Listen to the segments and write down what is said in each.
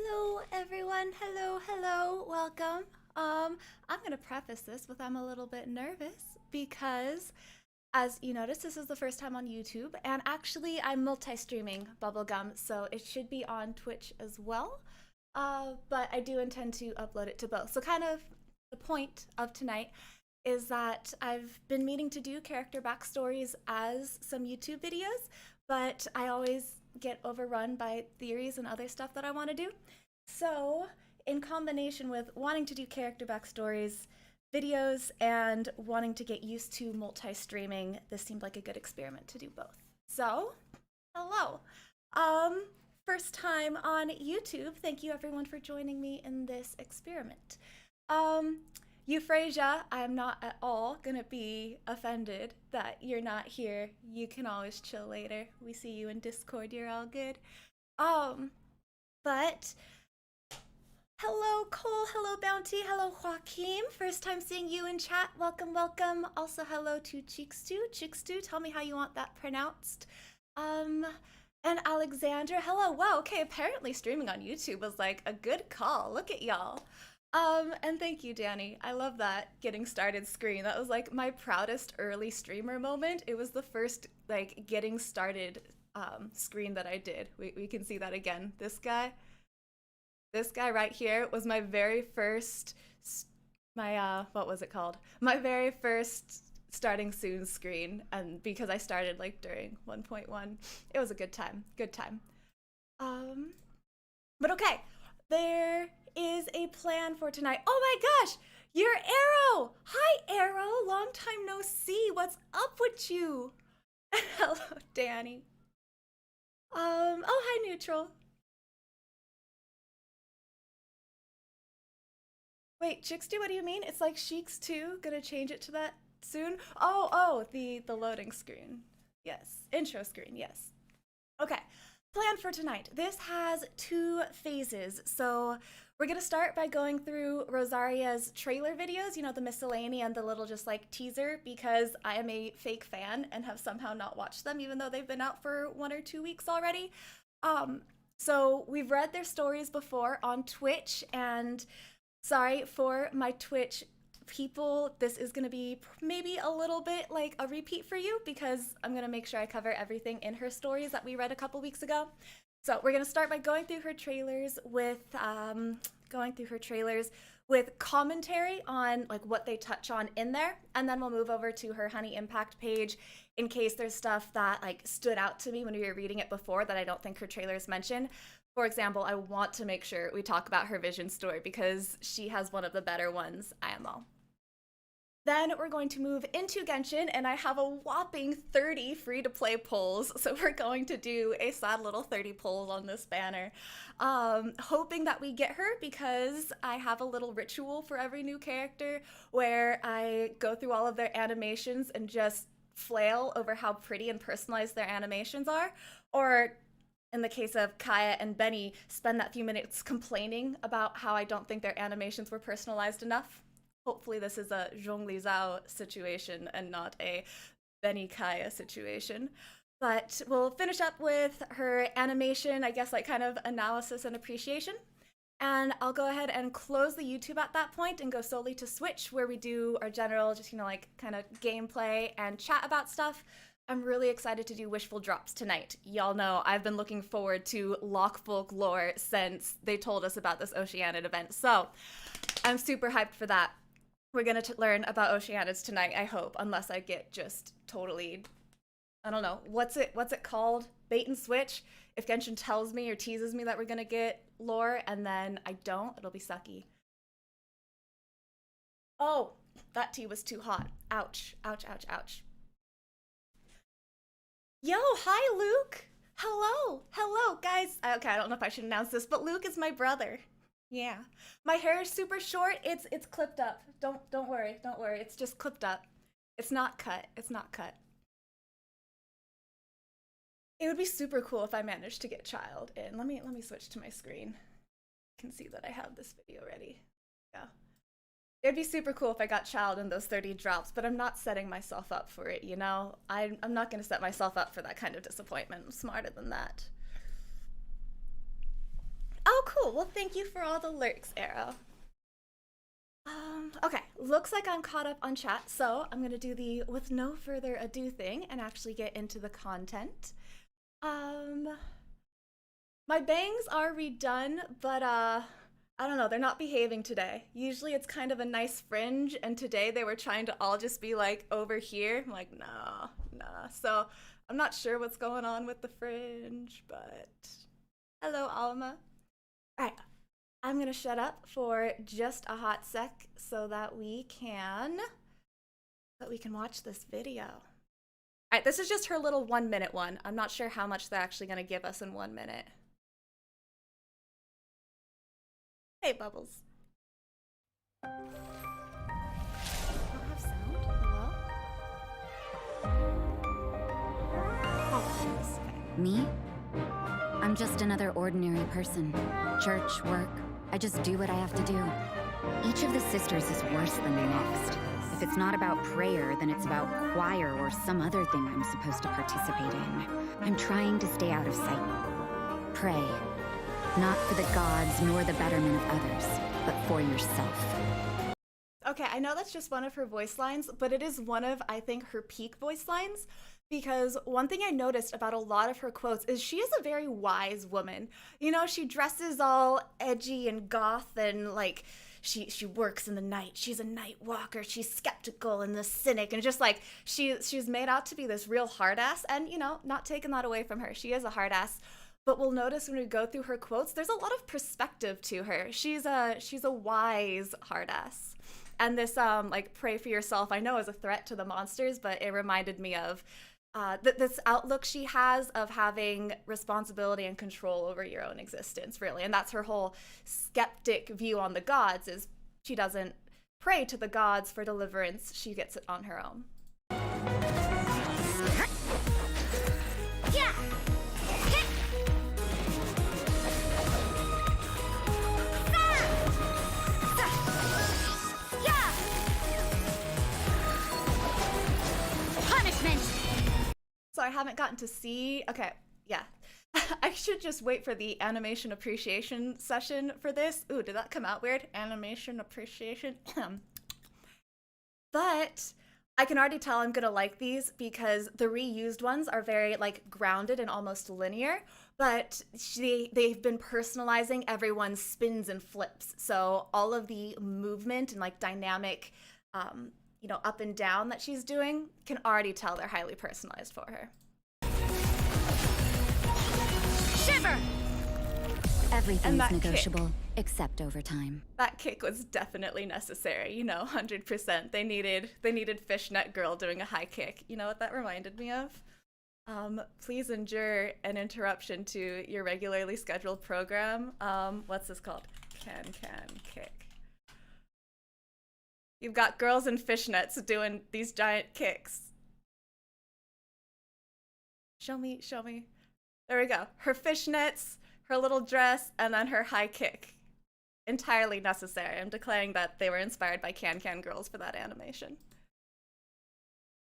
Hello everyone, hello, welcome. I'm gonna preface this with I'm a little bit nervous because as you noticed, this is the first time on YouTube, and actually I'm multi-streaming Bubblegum, so it should be on Twitch as well. But I do intend to upload it to both. So kind of the point of tonight is that I've been meaning to do character backstories as some YouTube videos, but I always get overrun by theories and other stuff that I want to do. So, in combination with wanting to do character backstories, videos, and wanting to get used to multi-streaming, this seemed like a good experiment to do both. So, hello. Um, First time on YouTube. Thank you everyone for joining me in this experiment. Um, Euphrasia, I'm not at all gonna be offended that you're not here. You can always chill later. We see you in Discord, you're all good. Um, but hello Cole, hello Bounty, hello Joaquim. First time seeing you in chat. Welcome, welcome. Also hello to Cheekstew. Cheekstew, tell me how you want that pronounced. Um, and Alexandra, hello. Wow, okay, apparently streaming on YouTube was like a good call. Look at y'all. And thank you, Danny. I love that getting started screen. That was like my proudest early streamer moment. It was the first like getting started screen that I did. We can see that again. This guy right here was my very first, what was it called? My very first starting soon screen, and because I started like during 1.1, it was a good time. Good time. Um, but okay, there is a plan for tonight. Oh my gosh, you're Arrow! Hi, Arrow! Long time no see. What's up with you? Hello, Danny. Oh, hi, Neutral. Wait, Chixty, what do you mean? It's like Sheiks 2, gonna change it to that soon? Oh, the loading screen. Yes, intro screen, yes. Okay, plan for tonight. This has two phases. So we're gonna start by going through Rosaria's trailer videos, you know, the miscellany and the little just like teaser, because I am a fake fan and have somehow not watched them, even though they've been out for 1 or 2 weeks already. Um, so we've read their stories before on Twitch, and sorry for my Twitch people, this is going to be maybe a little bit like a repeat for you because I'm going to make sure I cover everything in her stories that we read a couple weeks ago. So we're going to start by going through her trailers with commentary on like what they touch on in there, and then we'll move over to her Honey Impact page in case there's stuff that like stood out to me when we were reading it before that I don't think her trailers mention. For example, I want to make sure we talk about her vision story because she has one of the better ones, IMO. Then we're going to move into Genshin, and I have a whopping 30 free-to-play polls, so we're going to do a sad little 30 polls on this banner. Hoping that we get her because I have a little ritual for every new character where I go through all of their animations and just flail over how pretty and personalized their animations are, or in the case of Kaeya and Benny, spend that few minutes complaining about how I don't think their animations were personalized enough. Hopefully this is a Zhongli Zhao situation and not a Benny Kaeya situation. But we'll finish up with her animation, I guess like kind of analysis and appreciation. And I'll go ahead and close the YouTube at that point and go solely to Switch, where we do our general, just, you know, like kind of gameplay and chat about stuff. I'm really excited to do Wishful Drops tonight. Y'all know I've been looking forward to Lockfolk lore since they told us about this Oceanid event. So I'm super hyped for that. We're gonna learn about Oceanids tonight, I hope, unless I get just totally, I don't know, what's it called? Bait and switch? If Genshin tells me or teases me that we're gonna get lore and then I don't, it'll be sucky. Oh, that tea was too hot. Ouch, ouch, ouch, ouch. Yo, hi Luke! Hello, guys. Okay, I don't know if I should announce this, but Luke is my brother. Yeah. My hair is super short. It's clipped up. Don't worry. It's just clipped up. It's not cut. It would be super cool if I managed to get Childe in. Let me switch to my screen. You can see that I have this video ready. Yeah. It'd be super cool if I got Childe in those 30 drops, but I'm not setting myself up for it, you know? I'm not gonna set myself up for that kind of disappointment. I'm smarter than that. Oh, cool. Well, thank you for all the lurks, Arrow. Okay, looks like I'm caught up on chat, so I'm gonna do the with no further ado thing and actually get into the content. My bangs are redone, but I don't know, they're not behaving today. Usually it's kind of a nice fringe, and today they were trying to all just be like over here. I'm like, nah, nah. So I'm not sure what's going on with the fringe, but hello, Alma. All right, I'm gonna shut up for just a hot sec so that we can watch this video. All right, this is just her little 1 minute one. I'm not sure how much they're actually gonna give us in 1 minute. Hey, Bubbles. I don't have sound. Hello? Oh, please. Okay. Me? I'm just another ordinary person. Church, work, I just do what I have to do. Each of the sisters is worse than the next. If it's not about prayer, then it's about choir or some other thing I'm supposed to participate in. I'm trying to stay out of sight. Pray. Not for the gods nor the betterment of others, but for yourself. Okay, I know that's just one of her voice lines, but it is one of, I think, her peak voice lines. Because one thing I noticed about a lot of her quotes is she is a very wise woman. You know, she dresses all edgy and goth and like she works in the night. She's a night walker. She's skeptical and the cynic and just like she's made out to be this real hard ass. And you know, not taking that away from her. She is a hard ass. But we'll notice when we go through her quotes, there's a lot of perspective to her. She's a wise hard ass. And this like pray for yourself, I know is a threat to the monsters, but it reminded me of this outlook she has of having responsibility and control over your own existence, really. And that's her whole skeptic view on the gods, is she doesn't pray to the gods for deliverance, she gets it on her own. So I haven't gotten to see, okay, yeah. I should just wait for the animation appreciation session for this. Ooh, did that come out weird? Animation appreciation. But I can already tell I'm gonna like these because the reused ones are very like grounded and almost linear, but they've been personalizing everyone's spins and flips. So all of the movement and like dynamic you know, up and down that she's doing, can already tell they're highly personalized for her. Shiver! Everything's negotiable, except overtime. That kick was definitely necessary, you know, 100%. They needed Fishnet Girl doing a high kick. You know what that reminded me of? Please endure an interruption to your regularly scheduled program. What's this called? Can kick. You've got girls in fishnets doing these giant kicks. Show me. There we go. Her fishnets, her little dress, and then her high kick. Entirely necessary. I'm declaring that they were inspired by Can Girls for that animation.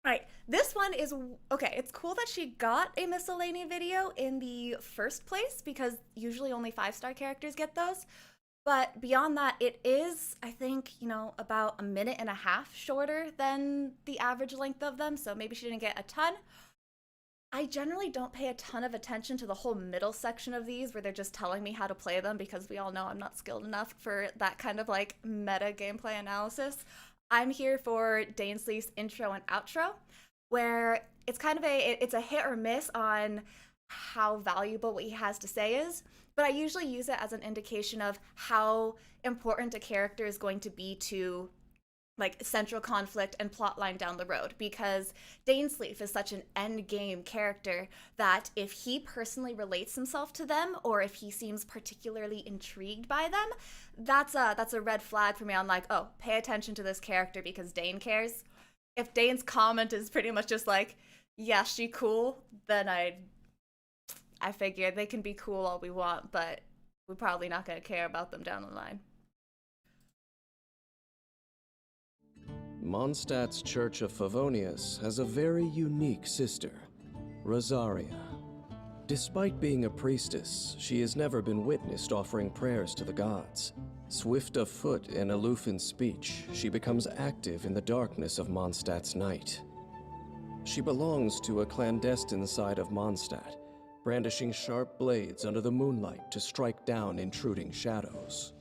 All right, this one is, okay, it's cool that she got a miscellaneous video in the first place because usually only 5-star characters get those. But beyond that, it is, I think, you know, about a minute and a half shorter than the average length of them, so maybe she didn't get a ton. I generally don't pay a ton of attention to the whole middle section of these where they're just telling me how to play them because we all know I'm not skilled enough for that kind of like meta gameplay analysis. I'm here for Dainsleif's intro and outro, where it's kind of it's a hit or miss on how valuable what he has to say is. But I usually use it as an indication of how important a character is going to be to like central conflict and plotline down the road, because Dainsleif is such an end game character that if he personally relates himself to them or if he seems particularly intrigued by them, that's a red flag for me. I'm like, oh, pay attention to this character because Dain cares. If Dain's comment is pretty much just like, yeah, she cool, then I figure they can be cool all we want, but we're probably not going to care about them down the line. Mondstadt's Church of Favonius has a very unique sister, Rosaria. Despite being a priestess, she has never been witnessed offering prayers to the gods. Swift of foot and aloof in speech, she becomes active in the darkness of Mondstadt's night. She belongs to a clandestine side of Mondstadt, brandishing sharp blades under the moonlight to strike down intruding shadows.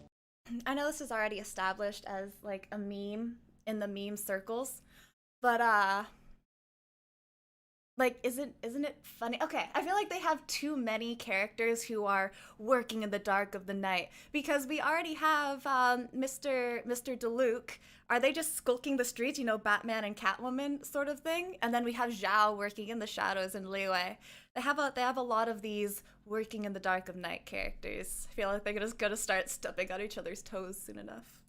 I know this is already established as like a meme in the meme circles, but like isn't it funny? Okay, I feel like they have too many characters who are working in the dark of the night, because we already have Mr. DeLuke. Are they just skulking the streets, you know, Batman and Catwoman sort of thing? And then we have Zhao working in the shadows in Liyue. They have a lot of these working in the dark of night characters. I feel like they're just gonna start stepping on each other's toes soon enough.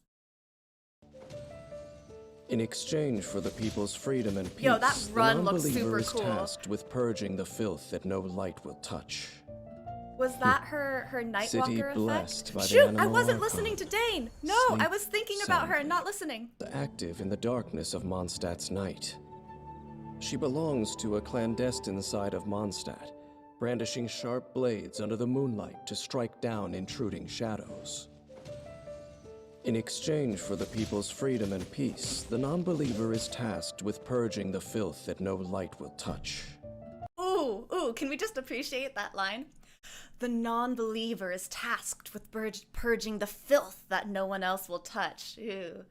In exchange for the people's freedom and peace, Yo, that run the looks non-believer super is cool. tasked with purging the filth that no light will touch. Was that her City Nightwalker blessed effect? by the Shoot, I animal wasn't archon. listening to Dain. No, Sleep I was thinking about her and not listening. Active in the darkness of Mondstadt's night. She belongs to a clandestine side of Mondstadt, brandishing sharp blades under the moonlight to strike down intruding shadows. In exchange for the people's freedom and peace, the non-believer is tasked with purging the filth that no light will touch. Ooh, can we just appreciate that line? The non-believer is tasked with purging the filth that no one else will touch. Ew.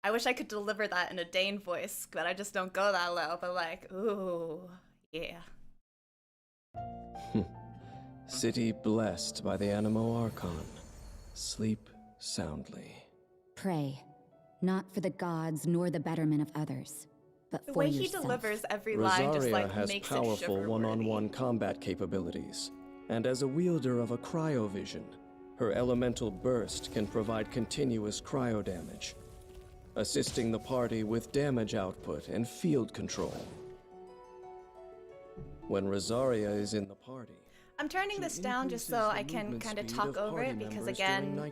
I wish I could deliver that in a Dain voice, but I just don't go that low, but like, ooh, yeah. City blessed by the animal archon. Sleep soundly. Pray, not for the gods nor the betterment of others, but The for way yourself. he delivers every line just Rosaria like has makes it powerful shiver-worthy. one-on-one combat capabilities, and as a wielder of a cryovision, her elemental burst can provide continuous cryo damage, assisting the party with damage output and field control. When Rosaria is in the party, I'm turning this down just so I can kind of talk over it, because again,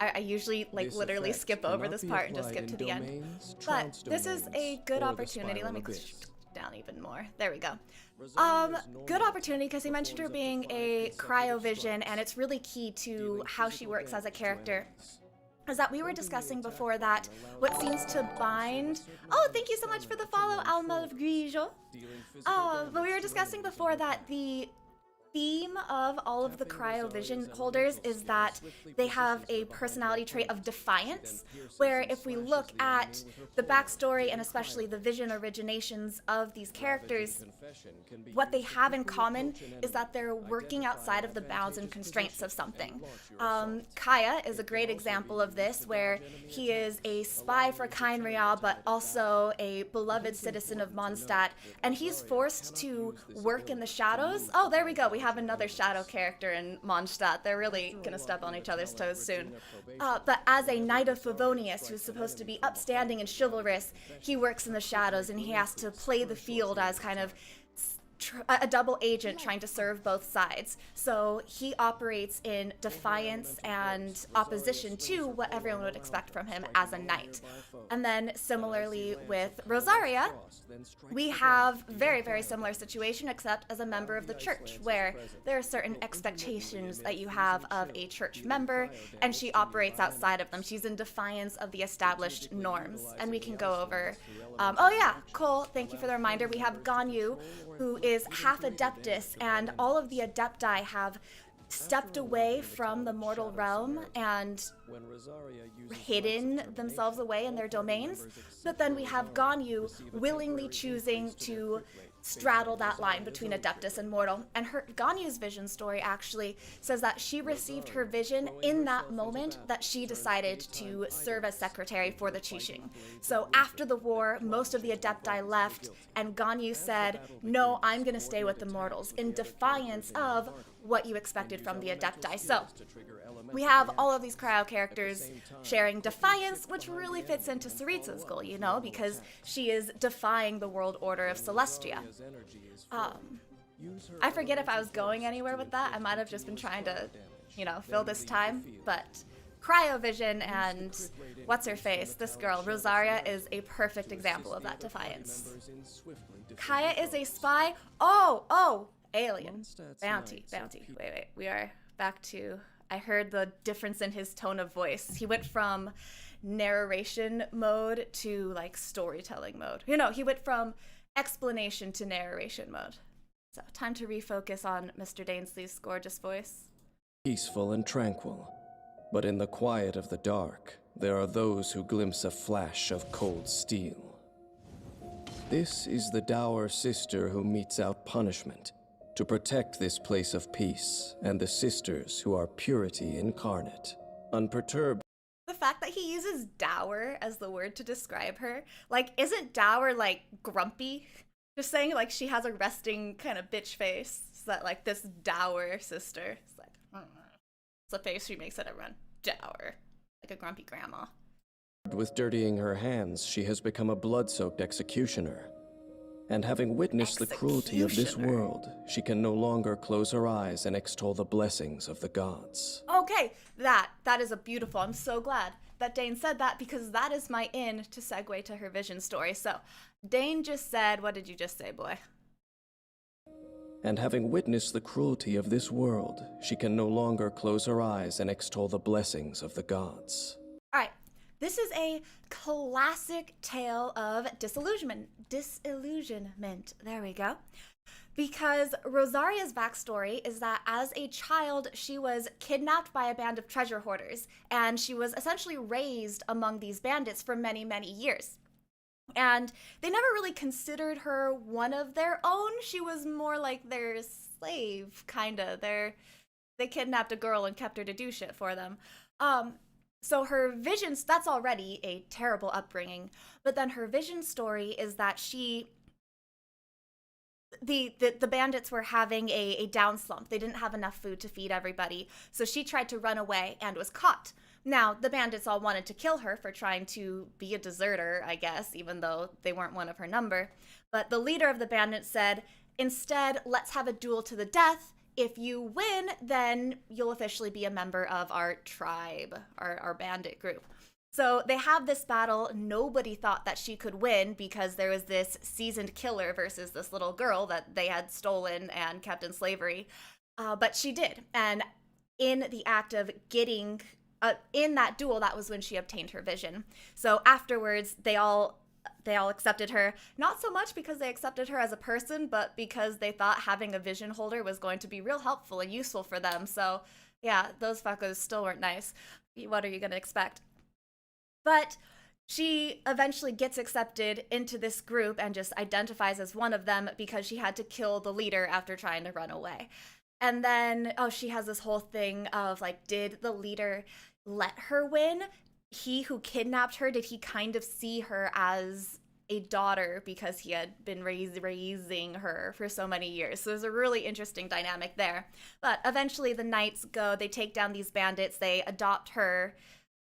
I usually like literally skip over this part and just skip to the end. But this is a good opportunity. Let me down even more. There we go. Good opportunity, because he mentioned her being a cryovision, and it's really key to how she works as a character. Is that we were discussing before that what seems to bind... Oh, thank you so much for the follow, Alma of Grijo. But we were discussing before that the theme of all of the cryovision holders is that they have a personality trait of defiance, where if we look at the backstory and especially the vision originations of these characters, what they have in common is that they're working outside of the bounds and constraints of something. Kaeya is a great example of this, where he is a spy for Khaenri'ah, but also a beloved citizen of Mondstadt, and he's forced to work in the shadows. Oh, there we go. We have another shadow character in Mondstadt. They're really gonna step on each other's toes soon. But as a knight of Favonius, who's supposed to be upstanding and chivalrous, he works in the shadows, and he has to play the field as kind of a double agent trying to serve both sides. So he operates in defiance and opposition to what everyone would expect from him as a knight. And then similarly with Rosaria, we have very, very similar situation, except as a member of the church, where there are certain expectations that you have of a church member, and she operates outside of them. She's in defiance of the established norms. And we can go over... oh yeah, Cole, thank you for the reminder. We have Ganyu, who is half Adeptus, and all of the Adepti have stepped away from the mortal realm and hidden themselves away in their domains. But then we have Ganyu willingly choosing to straddle that line between Adeptus and mortal. And Ganyu's vision story actually says that she received her vision in that moment that she decided to serve as secretary for the Qixing. So after the war, most of the Adepti left, and Ganyu said, no, I'm gonna stay with the mortals, in defiance of what you expected from the Adepti. So we have all of these cryo characters sharing defiance, which really fits into Tsaritsa's goal, you know, because she is defying the world order of Celestia. I forget if I was going anywhere with that. I might have just been trying to, you know, fill this time, but cryovision and what's-her-face, this girl, Rosaria, is a perfect example of that defiance. Kaeya is a spy. Oh, Alien. Mondstadt's Bounty. knights are Bounty. people- Wait. We are back to... I heard the difference in his tone of voice. He went from narration mode to, like, storytelling mode. You know, he went from explanation to narration mode. So, time to refocus on Mr. Dainsley's gorgeous voice. Peaceful and tranquil. But in the quiet of the dark, there are those who glimpse a flash of cold steel. This is the dour sister who metes out punishment to protect this place of peace and the sisters who are purity incarnate. Unperturbed. The fact that he uses dour as the word to describe her, like, isn't dour, like, grumpy? Just saying, like, she has a resting kind of bitch face. So that, like, this dour sister, it's like, it's the face she makes at everyone. Dour. Like a grumpy grandma. With dirtying her hands, she has become a blood-soaked executioner. And having witnessed the cruelty of this Executioner. world, she can no longer close her eyes and extol the blessings of the gods. Okay, that is a beautiful. I'm so glad that Dain said that, because that is my in to segue to her vision story. So, Dain just said, what did you just say, boy? And having witnessed the cruelty of this world, she can no longer close her eyes and extol the blessings of the gods. All right, this is a classic tale of disillusionment. There we go. Because Rosaria's backstory is that as a child, she was kidnapped by a band of treasure hoarders, and she was essentially raised among these bandits for many, many years. And they never really considered her one of their own. She was more like their slave, kinda. They kidnapped a girl and kept her to do shit for them. So her visions, that's already a terrible upbringing. But then her vision story is that the bandits were having a down slump. They didn't have enough food to feed everybody. So she tried to run away and was caught. Now, the bandits all wanted to kill her for trying to be a deserter, I guess, even though they weren't one of her number. But the leader of the bandits said, instead, let's have a duel to the death. If you win, then you'll officially be a member of our tribe, our bandit group. So they have this battle. Nobody thought that she could win because there was this seasoned killer versus this little girl that they had stolen and kept in slavery. But she did. And in the act of getting... in that duel, that was when she obtained her vision. So afterwards, they all accepted her, not so much because they accepted her as a person, but because they thought having a vision holder was going to be real helpful and useful for them. So yeah, those fuckers still weren't nice. What are you gonna expect? But she eventually gets accepted into this group and just identifies as one of them because she had to kill the leader after trying to run away. And then, she has this whole thing of, like, did the leader let her win? He who kidnapped her, did he kind of see her as a daughter because he had been raising her for so many years? So there's a really interesting dynamic there. But eventually the knights go, they take down these bandits, they adopt her,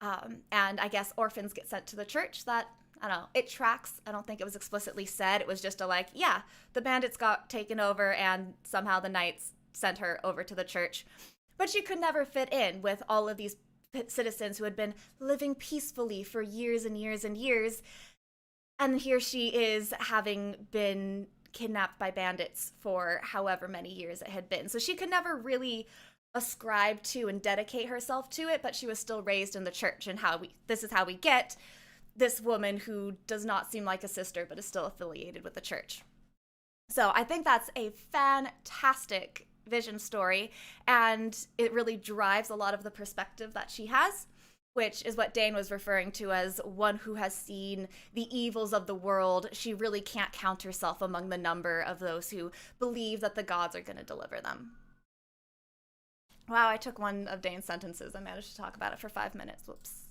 and I guess orphans get sent to the church. That, I don't know, it tracks. I don't think it was explicitly said. It was just yeah, the bandits got taken over and somehow the knights sent her over to the church. But she could never fit in with all of these citizens who had been living peacefully for years and years and years. And here she is, having been kidnapped by bandits for however many years it had been. So she could never really ascribe to and dedicate herself to it, but she was still raised in the church. And this is how we get this woman who does not seem like a sister, but is still affiliated with the church. So I think that's a fantastic vision story, and it really drives a lot of the perspective that she has, which is what Dain was referring to as one who has seen the evils of the world. She really can't count herself among the number of those who believe that the gods are going to deliver them. Wow, I took one of Dain's sentences. I managed to talk about it for 5 minutes. Whoops.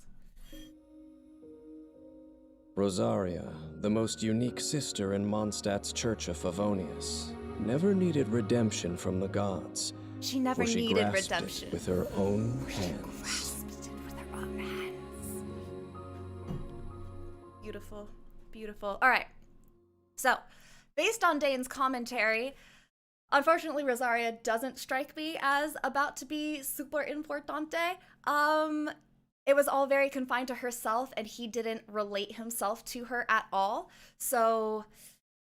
Rosaria, the most unique sister in Mondstadt's Church of Favonius, never needed redemption from the gods. She never for she needed grasped redemption. it with her own She hands. grasped it with her own hands. Beautiful, beautiful. All right. So, based on Dain's commentary, unfortunately, Rosaria doesn't strike me as about to be super importante. It was all very confined to herself, and he didn't relate himself to her at all. So,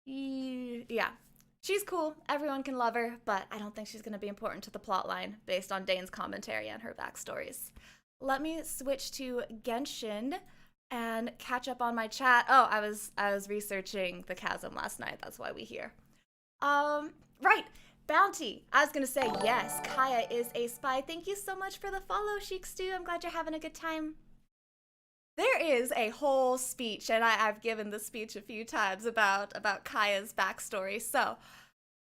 yeah. She's cool. Everyone can love her, but I don't think she's going to be important to the plotline based on Dain's commentary and her backstories. Let me switch to Genshin and catch up on my chat. Oh, I was researching the chasm last night. That's why we here. Right. Bounty. I was gonna say yes. Kaeya is a spy. Thank you so much for the follow, Sheik Stew. I'm glad you're having a good time. There is a whole speech, and I've given the speech a few times about Kaeya's backstory. So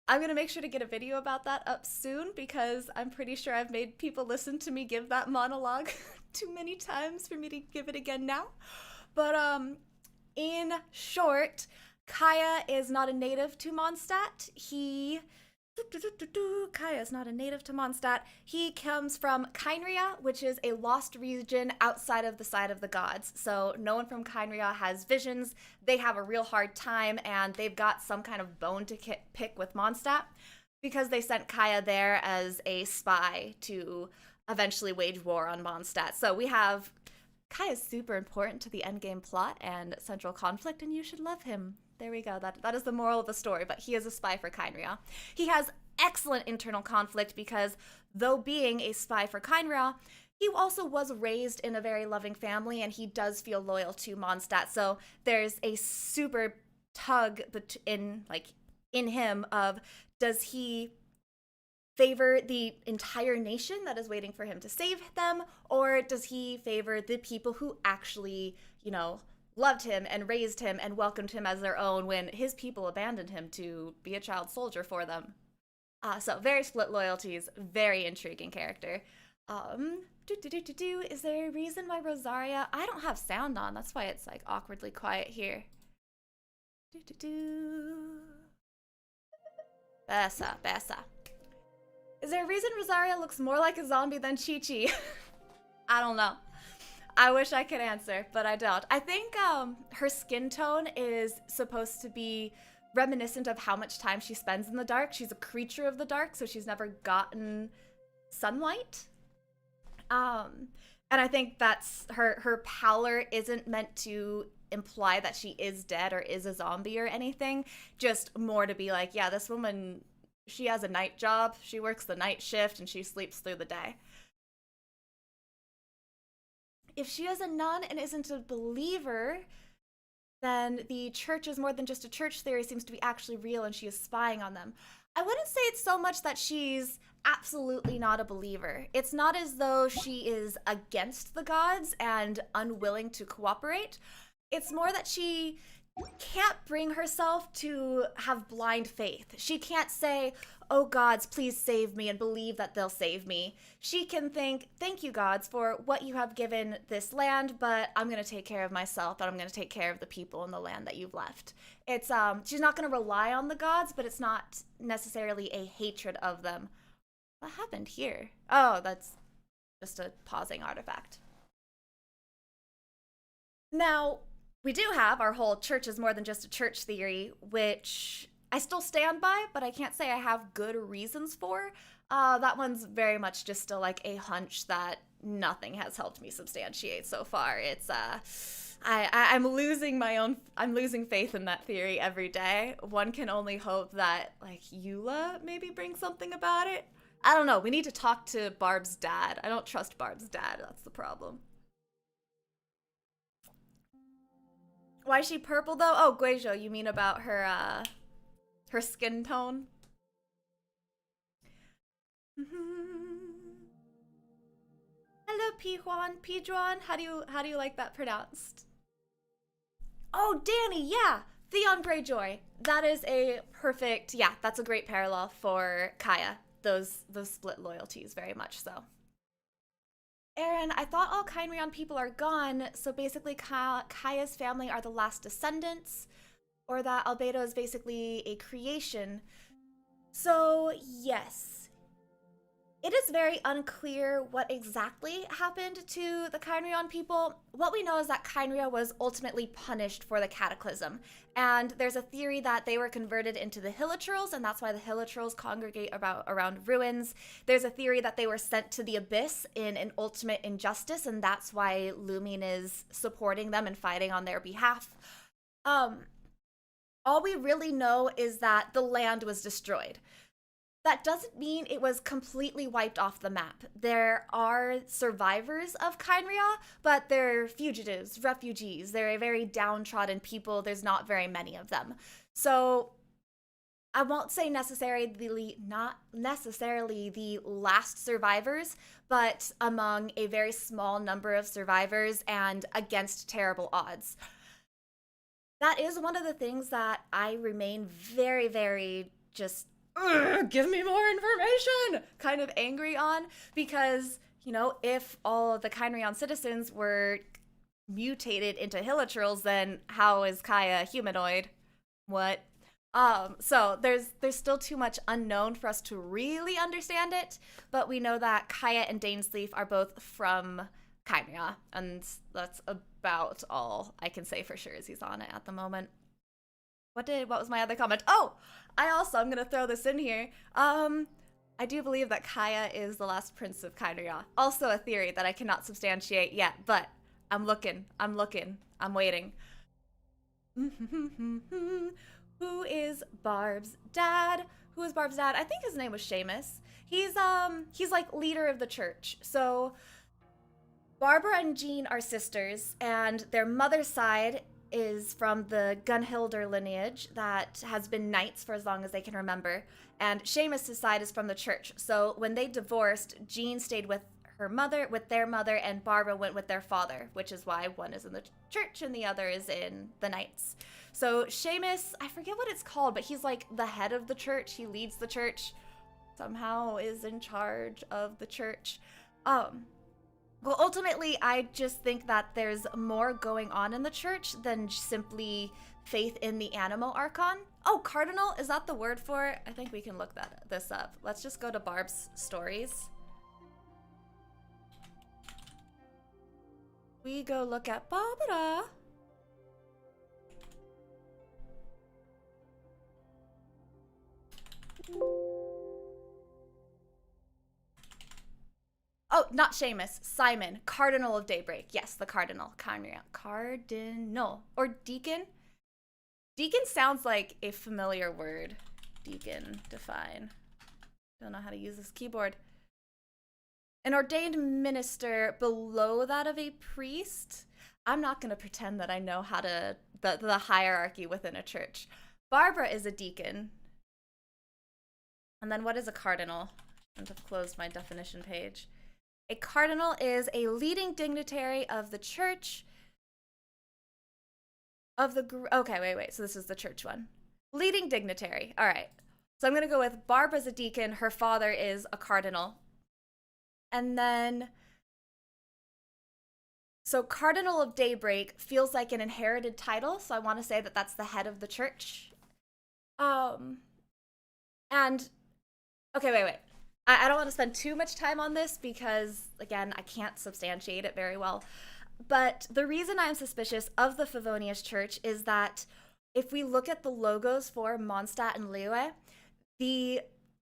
I'm gonna make sure to get a video about that up soon because I'm pretty sure I've made people listen to me give that monologue too many times for me to give it again now. But in short, Kaeya is not a native to Mondstadt. Kaeya is not a native to Mondstadt. He comes from Khaenri'ah, which is a lost region outside of the side of the gods. So no one from Khaenri'ah has visions. They have a real hard time, and they've got some kind of bone to pick with Mondstadt because they sent Kaeya there as a spy to eventually wage war on Mondstadt. So we have Kaeya is super important to the endgame plot and central conflict, and you should love him. There we go. That is the moral of the story, but he is a spy for Khaenri'ah. He has excellent internal conflict because though being a spy for Khaenri'ah, he also was raised in a very loving family and he does feel loyal to Mondstadt. So there's a super tug in him of, does he favor the entire nation that is waiting for him to save them, or does he favor the people who actually, loved him and raised him and welcomed him as their own when his people abandoned him to be a child soldier for them? So very split loyalties, very intriguing character. Is there a reason why Rosaria? I don't have sound on, that's why it's like awkwardly quiet here. Bessa. Is there a reason Rosaria looks more like a zombie than Chi-Chi? I don't know. I wish I could answer, but I don't. I think her skin tone is supposed to be reminiscent of how much time she spends in the dark. She's a creature of the dark, so she's never gotten sunlight. And I think that's her pallor isn't meant to imply that she is dead or is a zombie or anything. Just more to be like, yeah, this woman, she has a night job. She works the night shift and she sleeps through the day. If she is a nun and isn't a believer, then the church is more than just a church theory seems to be actually real and she is spying on them. I wouldn't say it's so much that she's absolutely not a believer. It's not as though she is against the gods and unwilling to cooperate. It's more that she can't bring herself to have blind faith. She can't say, oh gods, please save me, and believe that they'll save me. She can think, thank you gods for what you have given this land, but I'm going to take care of myself and I'm going to take care of the people in the land that you've left. It's she's not going to rely on the gods, but it's not necessarily a hatred of them. What happened here? Oh, that's just a pausing artifact. Now, we do have our whole church is more than just a church theory, which I still stand by, but I can't say I have good reasons for. That one's very much just still like a hunch that nothing has helped me substantiate so far. It's I'm losing faith in that theory every day. One can only hope that like Eula maybe brings something about it. I don't know. We need to talk to Barb's dad. I don't trust Barb's dad. That's the problem. Why is she purple though? Oh, Guizhou, you mean about her skin tone? Hello, Pijuan. How do you like that pronounced? Oh, Danny, yeah, Theon Greyjoy. That is a perfect, yeah, that's a great parallel for Kaeya. Those split loyalties, very much so. Aaron, I thought all Khaenri'ahn people are gone, so basically Kaeya's family are the last descendants, or that Albedo is basically a creation. So, yes. It is very unclear what exactly happened to the Khaenri'ahn people. What we know is that Khaenri'ah was ultimately punished for the cataclysm, and there's a theory that they were converted into the Hilichurls, and that's why the Hilichurls congregate around ruins. There's a theory that they were sent to the Abyss in an ultimate injustice, and that's why Lumine is supporting them and fighting on their behalf. All we really know is that the land was destroyed. That doesn't mean it was completely wiped off the map. There are survivors of Khaenri'ah, but they're fugitives, refugees. They're a very downtrodden people. There's not very many of them. So I won't say not necessarily the last survivors, but among a very small number of survivors and against terrible odds. That is one of the things that I remain very, very just give me more information kind of angry on, because, you know, if all of the Khaenri'ahn citizens were mutated into hilichurls, then how is Kaeya humanoid? What? So there's still too much unknown for us to really understand it, but we know that Kaeya and Dainsleif are both from Khaenri'ah, and that's about all I can say for sure as he's on it at the moment. What was my other comment? Oh, I'm gonna throw this in here. I do believe that Kaeya is the last prince of Khaenri'ah. Also a theory that I cannot substantiate yet, but I'm looking, I'm waiting. Who is Barb's dad? Who is Barb's dad? I think his name was Seamus. He's like leader of the church. So Barbara and Jean are sisters, and their mother's side is from the Gunhilder lineage that has been knights for as long as they can remember. And Seamus' side is from the church. So when they divorced, Jean stayed with their mother, and Barbara went with their father, which is why one is in the church and the other is in the knights. So Seamus, I forget what it's called, but he's like the head of the church. He leads the church, somehow is in charge of the church. Well, ultimately, I just think that there's more going on in the church than simply faith in the animal archon. Oh, cardinal, is that the word for it? I think we can look this up. Let's just go to Barb's stories. We go look at Barbara. Oh, not Seamus. Simon, Cardinal of Daybreak. Yes, the Cardinal. Khaenri'ah. Cardinal. Or Deacon? Deacon sounds like a familiar word. Deacon, define. Don't know how to use this keyboard. An ordained minister below that of a priest. I'm not going to pretend that I know how to, the hierarchy within a church. Barbara is a deacon. And then what is a cardinal? I have closed my definition page. A cardinal is a leading dignitary of the church. Okay, wait. So this is the church one. Leading dignitary. All right. So I'm going to go with Barbara's a deacon. Her father is a cardinal. And then, so Cardinal of Daybreak feels like an inherited title. So I want to say that that's the head of the church. And, okay, wait. I don't want to spend too much time on this because, again, I can't substantiate it very well. But the reason I'm suspicious of the Favonius Church is that if we look at the logos for Mondstadt and Liyue, the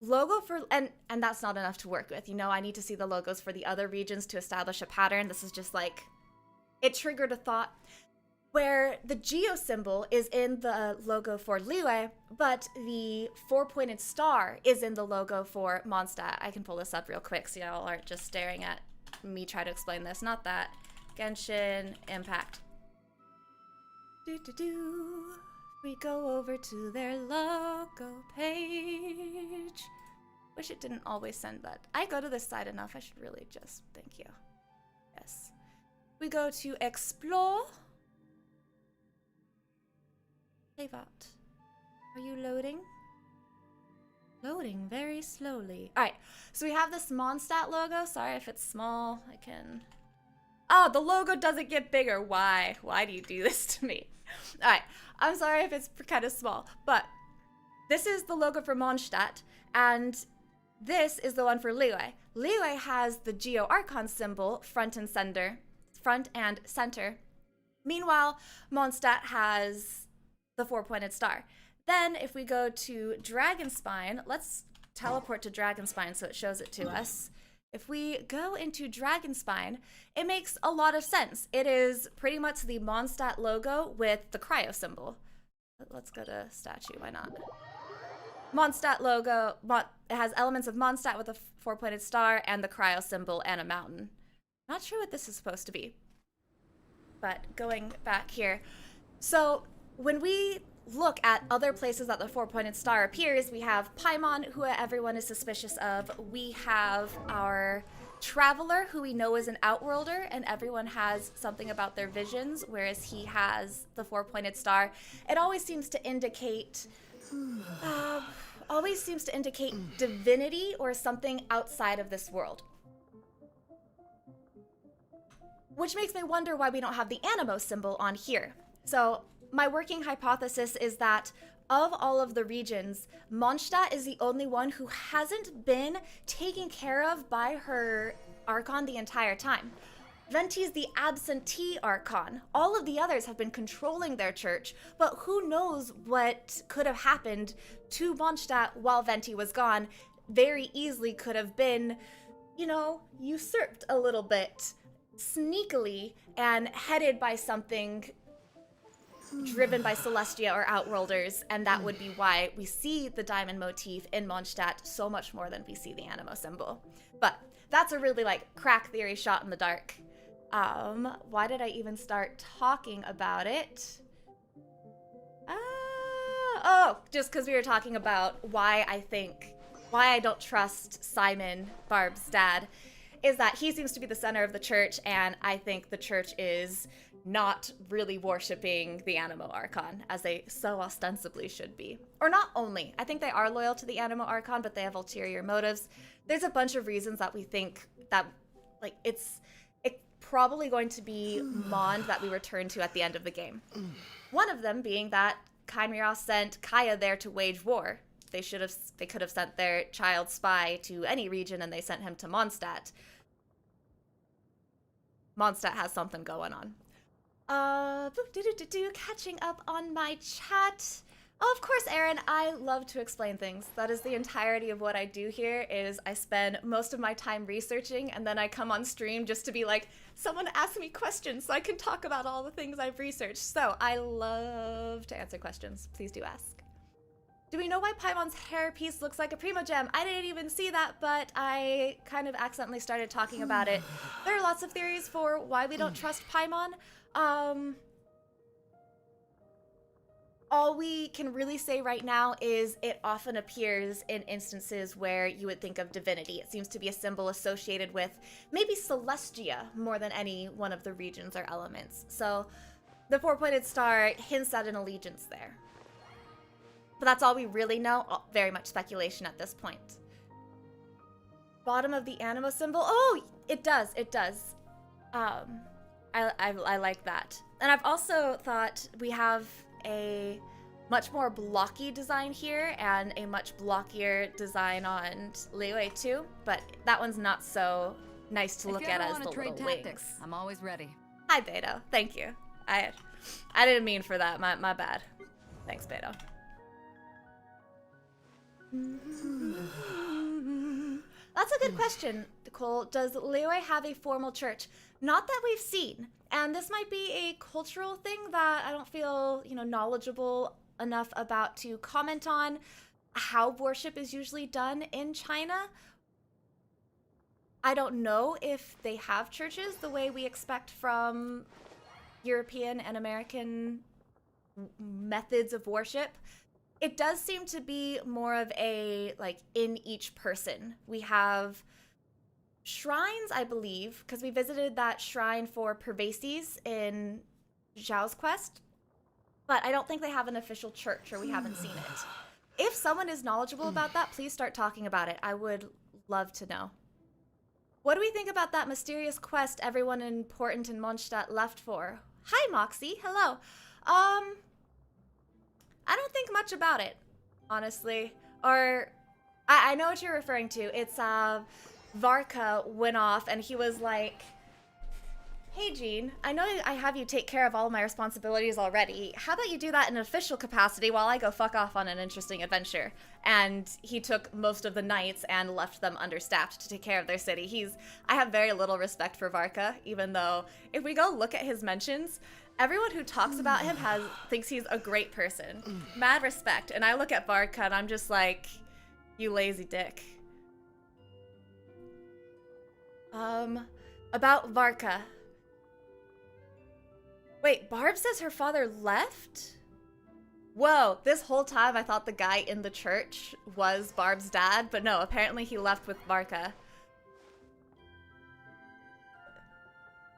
logo for, and that's not enough to work with. You know, I need to see the logos for the other regions to establish a pattern. This is just like, it triggered a thought. Where the geo symbol is in the logo for Liyue, but the 4-pointed star is in the logo for Mondstadt. I can pull this up real quick so y'all aren't just staring at me try to explain this. Not that. Genshin Impact. We go over to their logo page. Wish it didn't always send that. I go to this side enough. I should really just, thank you. Yes. We go to explore. Save out. Are you loading? Loading very slowly. All right, so we have this Mondstadt logo. Sorry if it's small. I can. Oh, the logo doesn't get bigger. Why? Why do you do this to me? All right, I'm sorry if it's kind of small, but this is the logo for Mondstadt, and this is the one for Liyue. Liyue has the Geo Archon symbol front and center. Meanwhile, Mondstadt has the 4-pointed star. Then if we go to Dragonspine, let's teleport to Dragonspine so it shows it to us. If we go into Dragonspine, it makes a lot of sense. It is pretty much the Mondstadt logo with the cryo symbol. Let's go to statue, why not? Mondstadt logo, it has elements of Mondstadt with a four-pointed star and the cryo symbol and a mountain. Not sure what this is supposed to be. But going back here. So when we look at other places that the four-pointed star appears, we have Paimon, who everyone is suspicious of. We have our Traveler, who we know is an Outworlder, and everyone has something about their visions, whereas he has the four-pointed star. It always seems to indicate divinity or something outside of this world. Which makes me wonder why we don't have the Animo symbol on here. So my working hypothesis is that of all of the regions, Mondstadt is the only one who hasn't been taken care of by her Archon the entire time. Venti's the absentee Archon. All of the others have been controlling their church, but who knows what could have happened to Mondstadt while Venti was gone. Very easily could have been, usurped a little bit, sneakily, and headed by something driven by Celestia or Outworlders, and that would be why we see the diamond motif in Mondstadt so much more than we see the Animo symbol. But that's a really crack theory shot in the dark. Why did I even start talking about it? Just because we were talking about why I don't trust Simon, Barb's dad, is that he seems to be the center of the church, and I think the church is not really worshipping the Animo Archon, as they so ostensibly should be. Or not only. I think they are loyal to the Animo Archon, but they have ulterior motives. There's a bunch of reasons that we think that, it's probably going to be Mond that we return to at the end of the game. One of them being that Khaenri'ah sent Kaeya there to wage war. They could have sent their child spy to any region, and they sent him to Mondstadt. Mondstadt has something going on. Catching up on my chat. Oh, of course, Aaron, I love to explain things. That is the entirety of what I do here, is I spend most of my time researching, and then I come on stream just to be like, someone ask me questions so I can talk about all the things I've researched. So I love to answer questions. Please do ask. Do we know why Paimon's hairpiece looks like a Primogem? I didn't even see that, but I kind of accidentally started talking about it. There are lots of theories for why we don't trust Paimon. All we can really say right now is it often appears in instances where you would think of divinity. It seems to be a symbol associated with maybe Celestia more than any one of the regions or elements. So the four-pointed star hints at an allegiance there. But that's all we really know. Very much speculation at this point. Bottom of the Animo symbol. Oh, it does. It does. I like that. And I've also thought we have a much more blocky design here and a much blockier design on Liyue too, but that one's not so nice to look at as the little wings. I'm always ready. Hi, Beto. Thank you. I didn't mean for that. My bad. Thanks, Beto. That's a good question, Nicole. Does Liyue have a formal church? Not that we've seen. And this might be a cultural thing that I don't feel, knowledgeable enough about to comment on. How worship is usually done in China. I don't know if they have churches the way we expect from European and American methods of worship. It does seem to be more of a, in each person. We have shrines, I believe, because we visited that shrine for Pervases in Zhao's quest, but I don't think they have an official church, or we haven't seen it. If someone is knowledgeable about that, please start talking about it. I would love to know. What do we think about that mysterious quest everyone important in Mondstadt left for? Hi, Moxie. Hello. I don't think much about it, honestly. Or, I know what you're referring to. It's, Varka went off and he was like, Hey Jean, I know I have you take care of all my responsibilities already. How about you do that in an official capacity while I go fuck off on an interesting adventure? And he took most of the knights and left them understaffed to take care of their city. I have very little respect for Varka, even though if we go look at his mentions, everyone who talks about him thinks he's a great person. Mad respect. And I look at Varka and I'm just like, you lazy dick. About Varka. Wait, Barb says her father left? Whoa, this whole time I thought the guy in the church was Barb's dad, but no, apparently he left with Varka.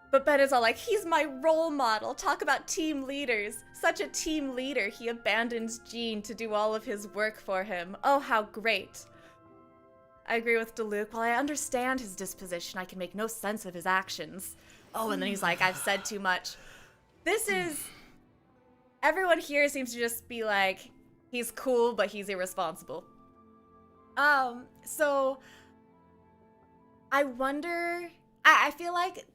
But Ben is all like, he's my role model. Talk about team leaders. Such a team leader, he abandons Jean to do all of his work for him. Oh, how great. I agree with Deluc. While I understand his disposition, I can make no sense of his actions. Oh, and then he's like, I've said too much. This is... Everyone here seems to just be like, he's cool, but he's irresponsible. So... I wonder... I feel like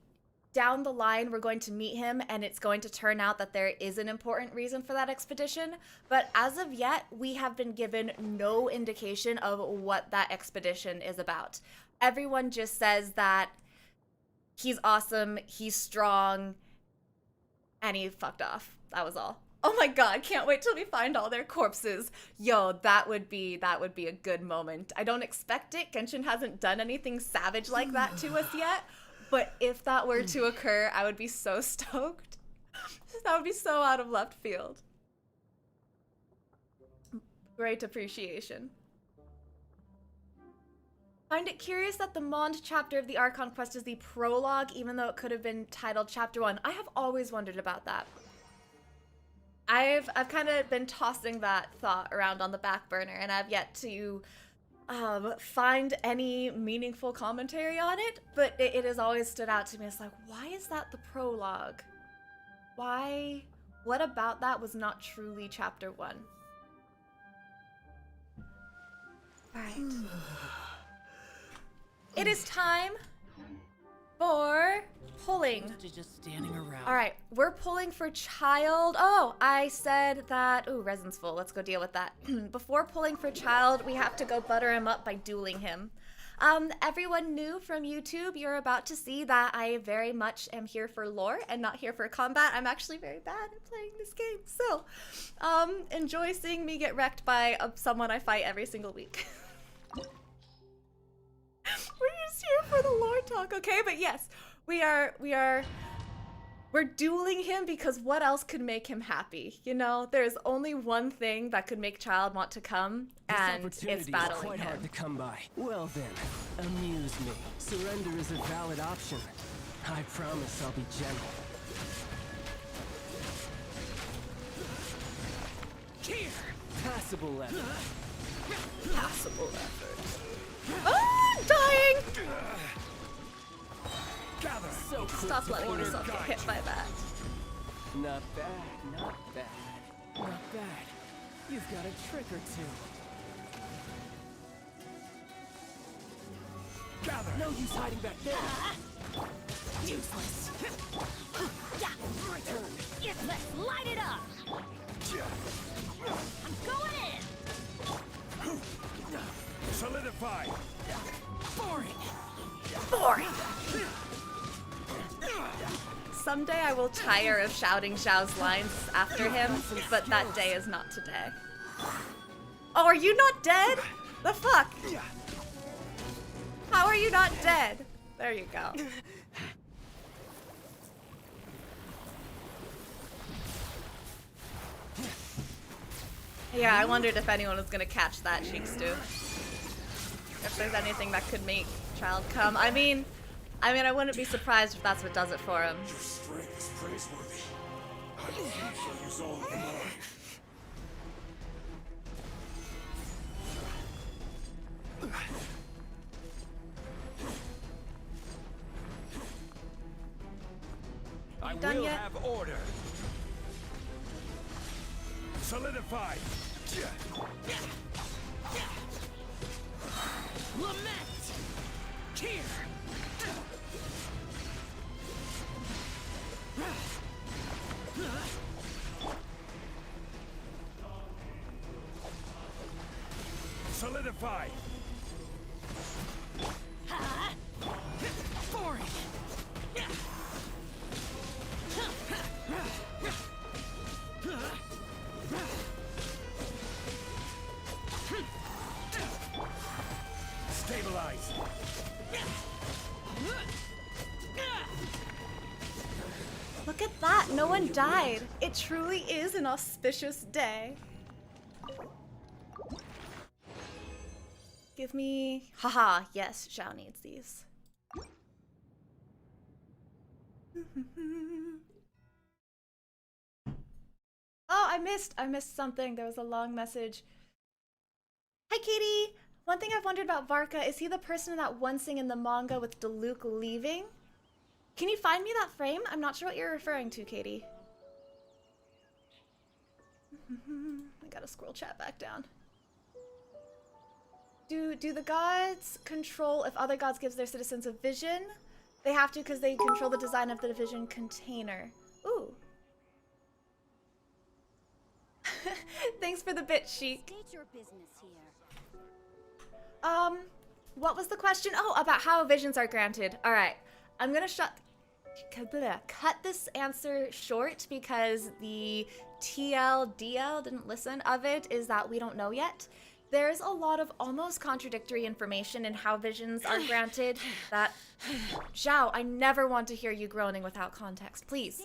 down the line we're going to meet him and it's going to turn out that there is an important reason for that expedition. But as of yet, we have been given no indication of what that expedition is about. Everyone just says that he's awesome, he's strong, and he fucked off. That was all. Oh my god, can't wait till we find all their corpses. Yo, that would be a good moment. I don't expect it. Genshin hasn't done anything savage like that to us yet. But if that were to occur, I would be so stoked. That would be so out of left field. Great appreciation. Find it curious that the Mond chapter of the Archon quest is the prologue, even though it could have been titled Chapter 1. I have always wondered about that. I've kind of been tossing that thought around on the back burner, and I've yet to find any meaningful commentary on it, but it has always stood out to me. It's like, why is that the prologue? Why? What about that was not truly Chapter 1? Alright. It is time for pulling. Just standing around. Alright, we're pulling for Childe. Oh, I said that... Ooh, resin's full. Let's go deal with that. Before pulling for Childe, we have to go butter him up by dueling him. Everyone new from YouTube, you're about to see that I very much am here for lore and not here for combat. I'm actually very bad at playing this game. So, enjoy seeing me get wrecked by someone I fight every single week. We're just here for the lore talk, okay? But yes, we're dueling him because what else could make him happy? You know, there's only one thing that could make Childe want to come, and it's battling quite him. hard to come by. Well then, amuse me. Surrender is a valid option. I promise I'll be gentle. Here, passable effort. Passable effort. Oh, I'm dying! Gather. So Stop letting yourself get hit by that. Not bad, not bad, not bad. You've got a trick or two. Gather. No use hiding back there. Useless. My turn. Yes, let's light it up. I'm going in. Solidify. Boring. Boring. Someday I will tire of shouting Zhao's lines after him, but that day is not today. Oh, are you not dead? The fuck? How are you not dead? There you go. Yeah, I wondered if anyone was gonna catch that, Cheeks do. If there's anything that could make Childe come. I mean, I wouldn't be surprised if that's what does it for him. Your strength is praiseworthy. I shall use all of them. I done will yet? have order. Solidify. Lament. Here. Solidify! Boring. Stabilize! Look at that, no one died. It truly is an auspicious day. Give me, haha, yes, Xiao needs these. Oh, I missed something. There was a long message. Hi, Katie. One thing I've wondered about Varka, is he the person in that one scene in the manga with Diluc leaving? Can you find me that frame? I'm not sure what you're referring to, Katie. I gotta scroll chat back down. Do the gods control if other gods gives their citizens a vision? They have to because they control the design of the vision container. Ooh. Thanks for the bit, Sheik. State your business here. What was the question? Oh, about how visions are granted. All right, I'm gonna cut this answer short because the TLDL didn't listen of it is that we don't know yet. There's a lot of almost contradictory information in how visions are granted that, Zhao, I never want to hear you groaning without context, please.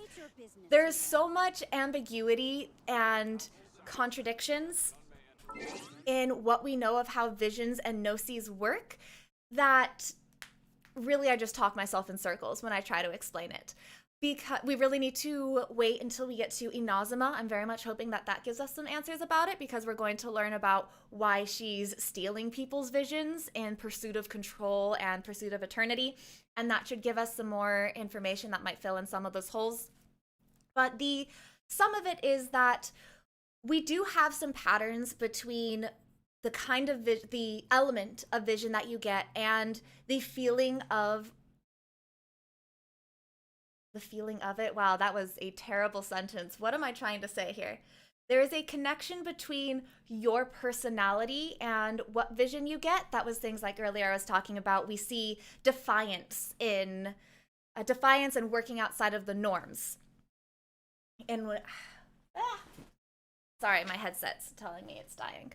There's so much ambiguity and contradictions in what we know of how visions and gnosis work that really I just talk myself in circles when I try to explain it. Because we really need to wait until we get to Inazuma. I'm very much hoping that that gives us some answers about it because we're going to learn about why she's stealing people's visions in pursuit of control and pursuit of eternity. And that should give us some more information that might fill in some of those holes. But some of it is that we do have some patterns between the kind of the element of vision that you get and the feeling of it. Wow, that was a terrible sentence. What am I trying to say here? There is a connection between your personality and what vision you get. That was things like earlier I was talking about. We see defiance and working outside of the norms. And sorry, my headset's telling me it's dying.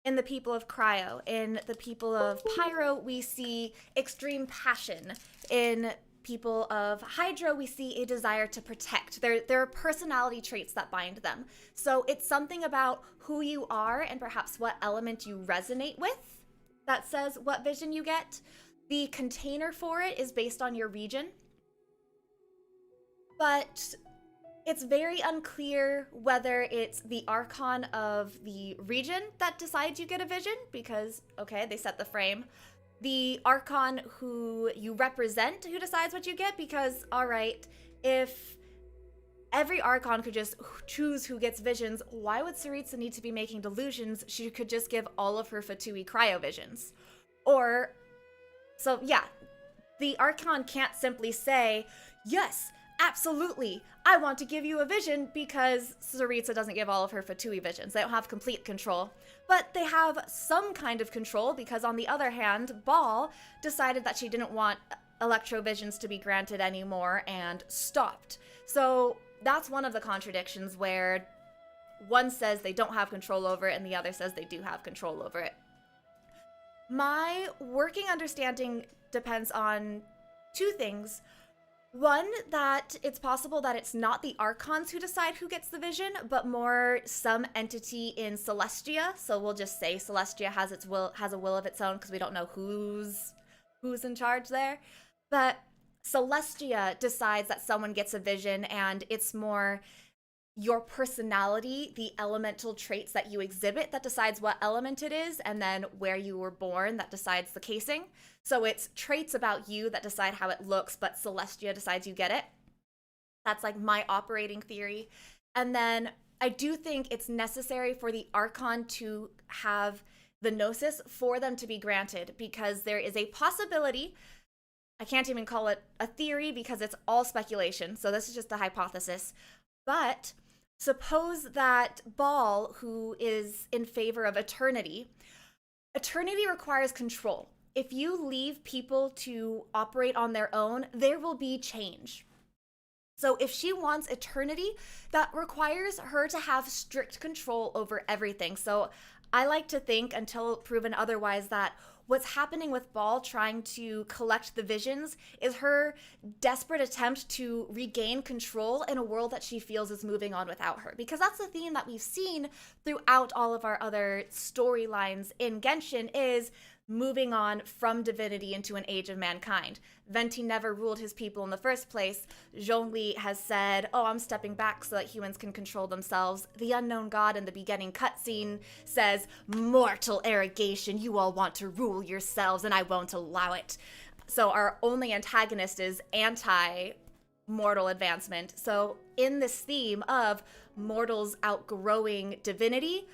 In the people of Cryo, in the people of Pyro, we see extreme passion. In people of Hydro, we see a desire to protect. There are personality traits that bind them. So it's something about who you are and perhaps what element you resonate with that says what vision you get. The container for it is based on your region. But it's very unclear whether it's the Archon of the region that decides you get a vision, because, okay, they set the frame. The Archon who you represent who decides what you get, because, all right, if every Archon could just choose who gets visions, why would Tsaritsa need to be making delusions? She could just give all of her Fatui cryo visions. Or, so yeah, the Archon can't simply say, yes, absolutely, I want to give you a vision, because Tsaritsa doesn't give all of her Fatui visions. They don't have complete control. But they have some kind of control, because on the other hand, Baal decided that she didn't want electrovisions to be granted anymore and stopped. So that's one of the contradictions where one says they don't have control over it and the other says they do have control over it. My working understanding depends on two things. One, that it's possible that it's not the Archons who decide who gets the vision, but more some entity in Celestia. So we'll just say Celestia has a will of its own, because we don't know who's in charge there. But Celestia decides that someone gets a vision, and it's more your personality, the elemental traits that you exhibit that decides what element it is, and then where you were born that decides the casing. So it's traits about you that decide how it looks, but Celestia decides you get it. That's like my operating theory. And then I do think it's necessary for the Archon to have the Gnosis for them to be granted, because there is a possibility, I can't even call it a theory because it's all speculation, so this is just a hypothesis, but suppose that Baal, who is in favor of eternity requires control. If you leave people to operate on their own, there will be change. So if she wants eternity, that requires her to have strict control over everything. So I like to think, until proven otherwise, that what's happening with Baal trying to collect the visions is her desperate attempt to regain control in a world that she feels is moving on without her. Because that's the theme that we've seen throughout all of our other storylines in Genshin, is moving on from divinity into an age of mankind. Venti never ruled his people in the first place. Zhongli has said, oh, I'm stepping back so that humans can control themselves. The unknown god in the beginning cutscene says, mortal arrogation, you all want to rule yourselves and I won't allow it. So our only antagonist is anti-mortal advancement. So in this theme of mortals outgrowing divinity,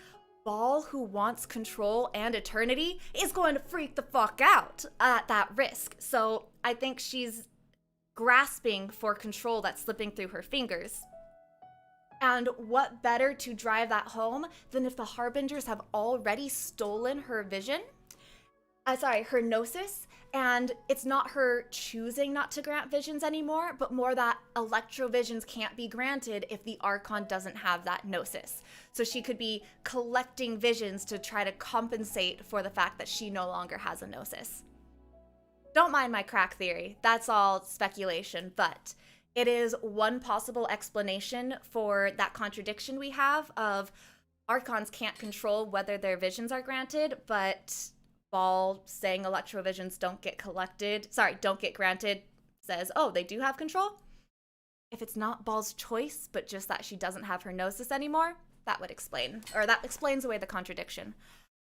Baal, who wants control and eternity, is going to freak the fuck out at that risk. So I think she's grasping for control that's slipping through her fingers. And what better to drive that home than if the Harbingers have already stolen her vision? Her Gnosis. And it's not her choosing not to grant visions anymore, but more that electrovisions can't be granted if the Archon doesn't have that Gnosis. So she could be collecting visions to try to compensate for the fact that she no longer has a Gnosis. Don't mind my crack theory. That's all speculation, but it is one possible explanation for that contradiction we have of Archons can't control whether their visions are granted, but Baal saying electrovisions don't get granted says, oh, they do have control? If it's not Baal's choice, but just that she doesn't have her Gnosis anymore, that explains away the contradiction.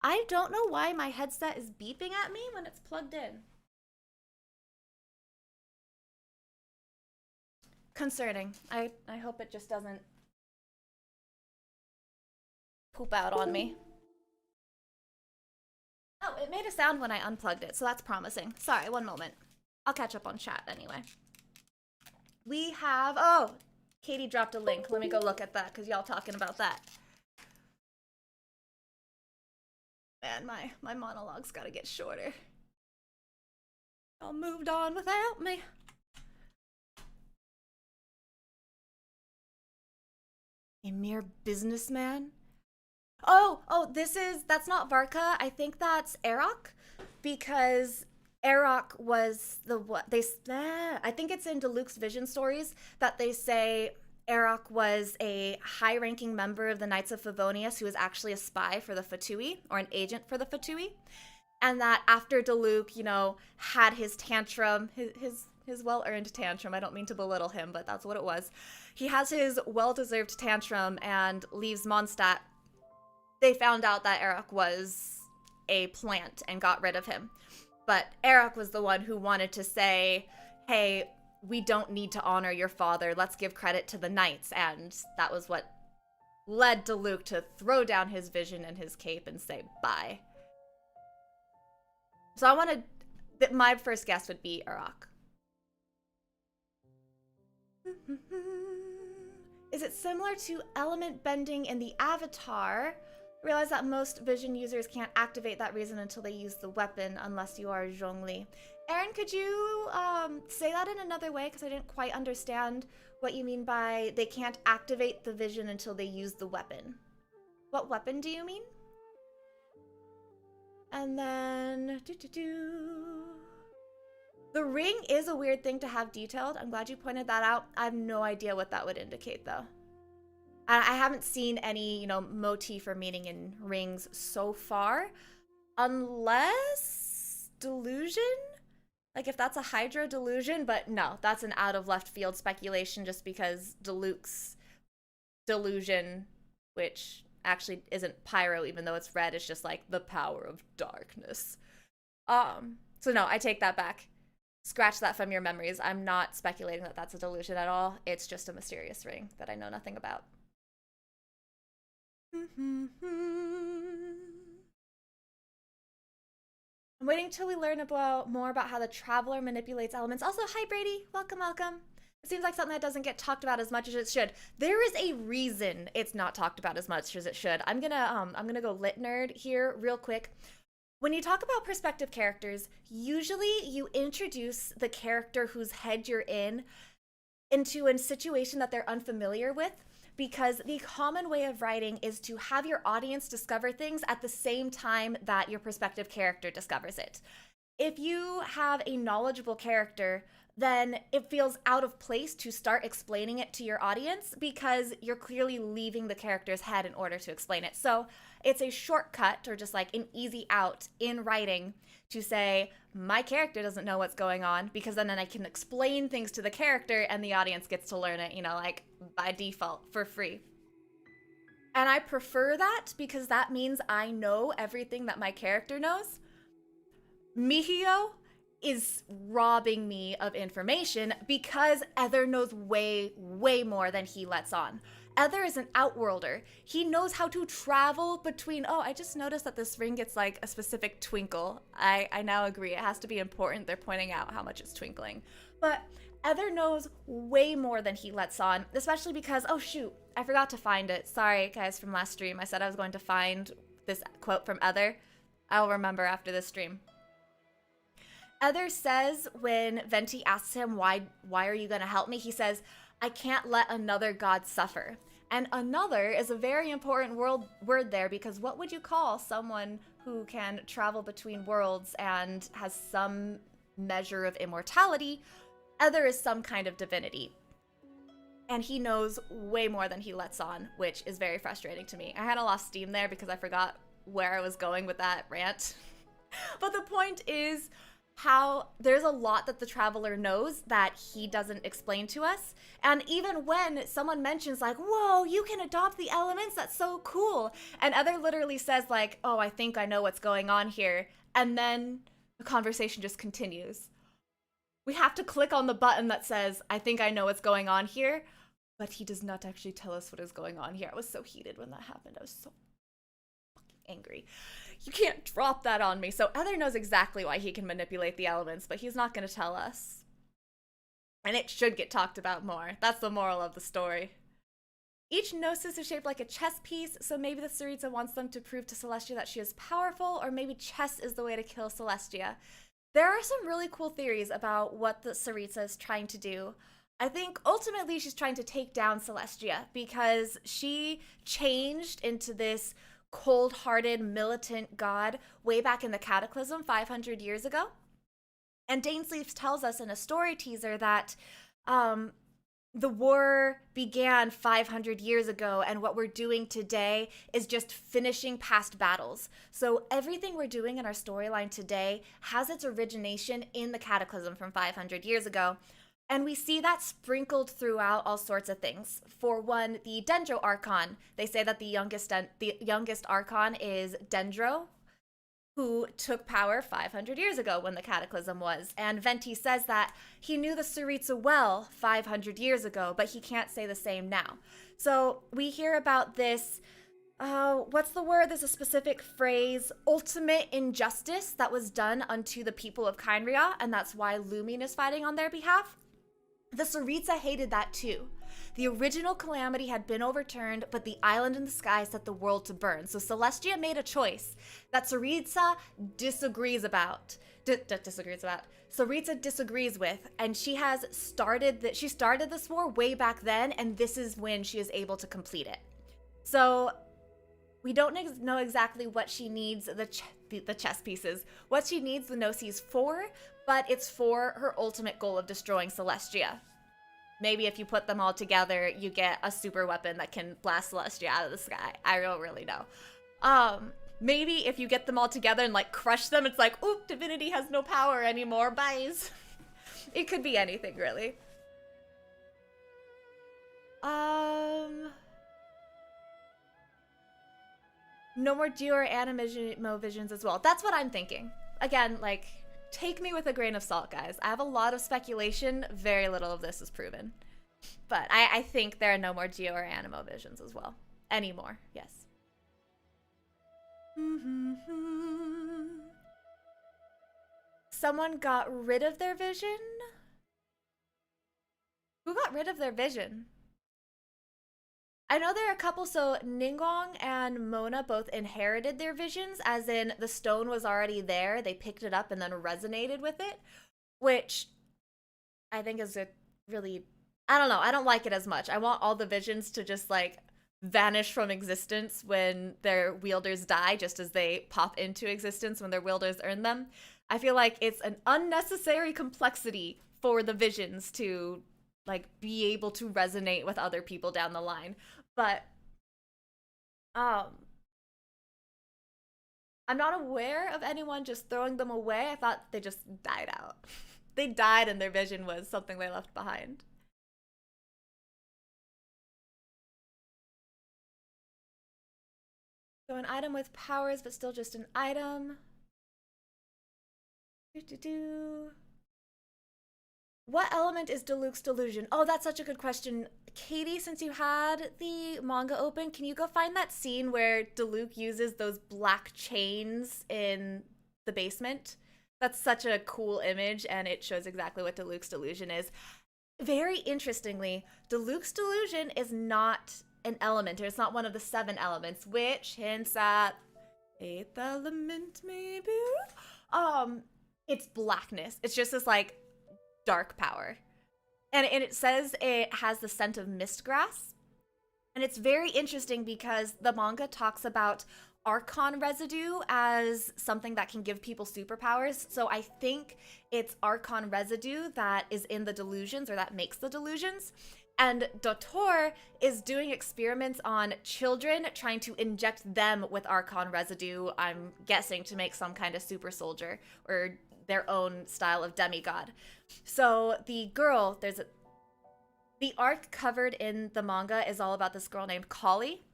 I don't know why my headset is beeping at me when it's plugged in. Concerning. I hope it just doesn't poop out on me. Oh, it made a sound when I unplugged it, so that's promising. Sorry, one moment. I'll catch up on chat anyway. We have, oh, Katie dropped a link. Let me go look at that, because y'all talking about that. Man, my monologue's gotta get shorter. Y'all moved on without me. A mere businessman? That's not Varka. I think that's Arok, because Arok was I think it's in Diluc's vision stories that they say Arok was a high-ranking member of the Knights of Favonius who was actually a spy for the Fatui, or an agent for the Fatui, and that after Diluc, had his tantrum, his well-earned tantrum, I don't mean to belittle him, but that's what it was. He has his well-deserved tantrum and leaves Mondstadt. They found out that Arok was a plant and got rid of him. But Arok was the one who wanted to say, hey, we don't need to honor your father. Let's give credit to the knights. And that was what led Diluc to throw down his vision and his cape and say bye. So my first guess would be Arok. Is it similar to element bending in the Avatar? Realize that most vision users can't activate that reason until they use the weapon, unless you are Zhongli. Aaron, could you say that in another way? Because I didn't quite understand what you mean by they can't activate the vision until they use the weapon. What weapon do you mean? And then... The ring is a weird thing to have detailed. I'm glad you pointed that out. I have no idea what that would indicate, though. I haven't seen any, motif or meaning in rings so far. Unless delusion? Like, if that's a Hydra delusion, but no, that's an out of left field speculation just because Diluc's delusion, which actually isn't pyro, even though it's red, it's just like the power of darkness. So no, I take that back. Scratch that from your memories. I'm not speculating that that's a delusion at all. It's just a mysterious ring that I know nothing about. I'm waiting till we learn more about how the Traveler manipulates elements. Also, hi Brady, welcome. It seems like something that doesn't get talked about as much as it should. There is a reason it's not talked about as much as it should. I'm gonna go lit nerd here real quick. When you talk about perspective characters, usually you introduce the character whose head you're in into a situation that they're unfamiliar with, because the common way of writing is to have your audience discover things at the same time that your perspective character discovers it. If you have a knowledgeable character, then it feels out of place to start explaining it to your audience because you're clearly leaving the character's head in order to explain it. So it's a shortcut, or just like an easy out in writing, to say, my character doesn't know what's going on, because then I can explain things to the character and the audience gets to learn it, you know, like by default for free. And I prefer that because that means I know everything that my character knows. Mihio is robbing me of information because Aether knows way, way more than he lets on. Aether is an outworlder. He knows how to travel between... Oh, I just noticed that this ring gets like a specific twinkle. I now agree. It has to be important. They're pointing out how much it's twinkling. But Aether knows way more than he lets on, especially because... Oh, shoot. I forgot to find it. Sorry, guys, from last stream. I said I was going to find this quote from Aether. I'll remember after this stream. Aether says when Venti asks him, why are you going to help me? He says, I can't let another god suffer. And another is a very important word there, because what would you call someone who can travel between worlds and has some measure of immortality? Aether is some kind of divinity. And he knows way more than he lets on, which is very frustrating to me. I had a lost steam there because I forgot where I was going with that rant. But the point is, how there's a lot that the traveler knows that he doesn't explain to us. And even when someone mentions like, whoa, you can adopt the elements, that's so cool. And Aether literally says like, oh, I think I know what's going on here. And then the conversation just continues. We have to click on the button that says, I think I know what's going on here. But he does not actually tell us what is going on here. I was so heated when that happened. I was so fucking angry. You can't drop that on me. So Aether knows exactly why he can manipulate the elements, but he's not going to tell us. And it should get talked about more. That's the moral of the story. Each Gnosis is shaped like a chess piece, so maybe the Tsaritsa wants them to prove to Celestia that she is powerful, or maybe chess is the way to kill Celestia. There are some really cool theories about what the Tsaritsa is trying to do. I think ultimately she's trying to take down Celestia because she changed into this cold-hearted, militant god way back in the cataclysm 500 years ago. And Dain Sleeps tells us in a story teaser that the war began 500 years ago, and what we're doing today is just finishing past battles. So everything we're doing in our storyline today has its origination in the cataclysm from 500 years ago. And we see that sprinkled throughout all sorts of things. For one, the Dendro Archon. They say that the youngest Archon is Dendro, who took power 500 years ago when the Cataclysm was. And Venti says that he knew the Tsaritsa well 500 years ago, but he can't say the same now. So we hear about this, what's the word? There's a specific phrase, ultimate injustice that was done unto the people of Khaenri'ah, and that's why Lumion is fighting on their behalf. The Tsaritsa hated that too. The original calamity had been overturned, but the island in the sky set the world to burn. So Celestia made a choice that Tsaritsa disagrees about. Tsaritsa disagrees with, and she started this war way back then, and this is when she is able to complete it. So we don't know exactly what she needs the chess pieces, what she needs the Gnosis for, but it's for her ultimate goal of destroying Celestia. Maybe if you put them all together, you get a super weapon that can blast Celestia out of the sky. I don't really know. Maybe if you get them all together and like crush them, it's like, oop, divinity has no power anymore, byes. It could be anything, really. No more Geo or Animo visions as well. That's what I'm thinking. Again, like, take me with a grain of salt, guys. I have a lot of speculation. Very little of this is proven. But I think there are no more Geo or Animo visions as well. Anymore, yes. Someone got rid of their vision? Who got rid of their vision? I know there are a couple, so Ningguang and Mona both inherited their visions, as in the stone was already there, they picked it up and then resonated with it, which I think is a really, I don't know, I don't like it as much. I want all the visions to just like vanish from existence when their wielders die, just as they pop into existence when their wielders earn them. I feel like it's an unnecessary complexity for the visions to like be able to resonate with other people down the line. But I'm not aware of anyone just throwing them away. I thought they just died out. They died and their vision was something they left behind. So an item with powers, but still just an item. What element is Diluc's delusion? Oh, that's such a good question. Katie, since you had the manga open, can you go find that scene where Diluc uses those black chains in the basement? That's such a cool image, and it shows exactly what Diluc's delusion is. Very interestingly, Diluc's delusion is not an element, or it's not one of the 7 elements, which hints at 8th element, maybe? It's blackness. It's just this, like, dark power. And it says it has the scent of mistgrass. And it's very interesting because the manga talks about Archon residue as something that can give people superpowers. So I think it's Archon residue that is in the delusions, or that makes the delusions. And Dotor is doing experiments on children, trying to inject them with Archon residue, I'm guessing to make some kind of super soldier or their own style of demigod. So the girl, the arc covered in the manga is all about this girl named Kali,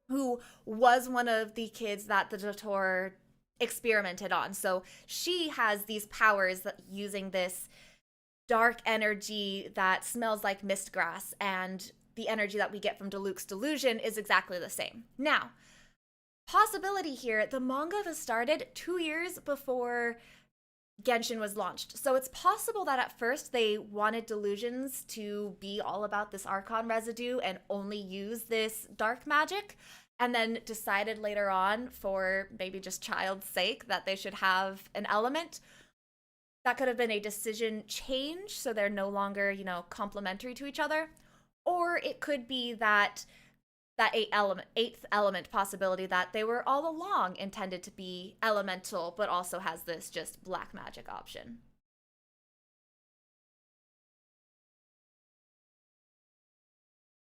who was one of the kids that the Dotor experimented on. So she has these powers that using this dark energy that smells like mistgrass, and the energy that we get from Diluc's delusion is exactly the same. Now, possibility here, the manga was started 2 years before Genshin was launched. So it's possible that at first they wanted delusions to be all about this Archon residue and only use this dark magic, and then decided later on, for maybe just child's sake, that they should have an element. That could have been a decision change, so they're no longer, complementary to each other. Or it could be that eighth element possibility that they were all along intended to be elemental, but also has this just black magic option.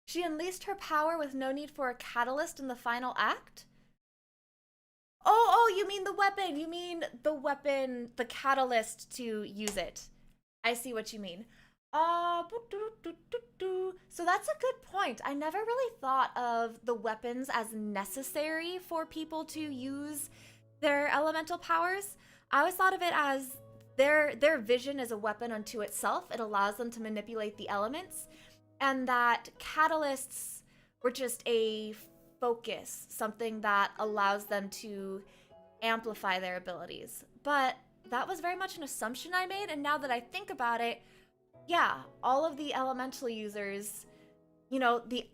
She unleashed her power with no need for a catalyst in the final act? Oh, you mean the weapon. You mean the weapon, the catalyst to use it. I see what you mean. So that's a good point. I never really thought of the weapons as necessary for people to use their elemental powers. I always thought of it as their vision is a weapon unto itself. It allows them to manipulate the elements, and that catalysts were just a focus, something that allows them to amplify their abilities. But that was very much an assumption I made, and now that I think about it, yeah, all of the elemental users, the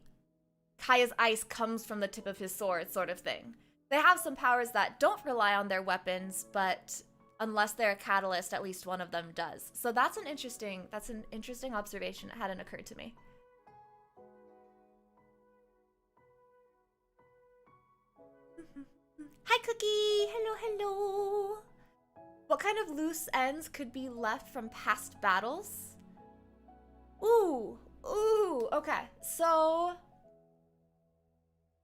Kaeya's ice comes from the tip of his sword sort of thing. They have some powers that don't rely on their weapons, but unless they're a catalyst, at least one of them does. So that's an interesting observation. It hadn't occurred to me. Hi, Cookie! Hello. What kind of loose ends could be left from past battles? Ooh, okay. So,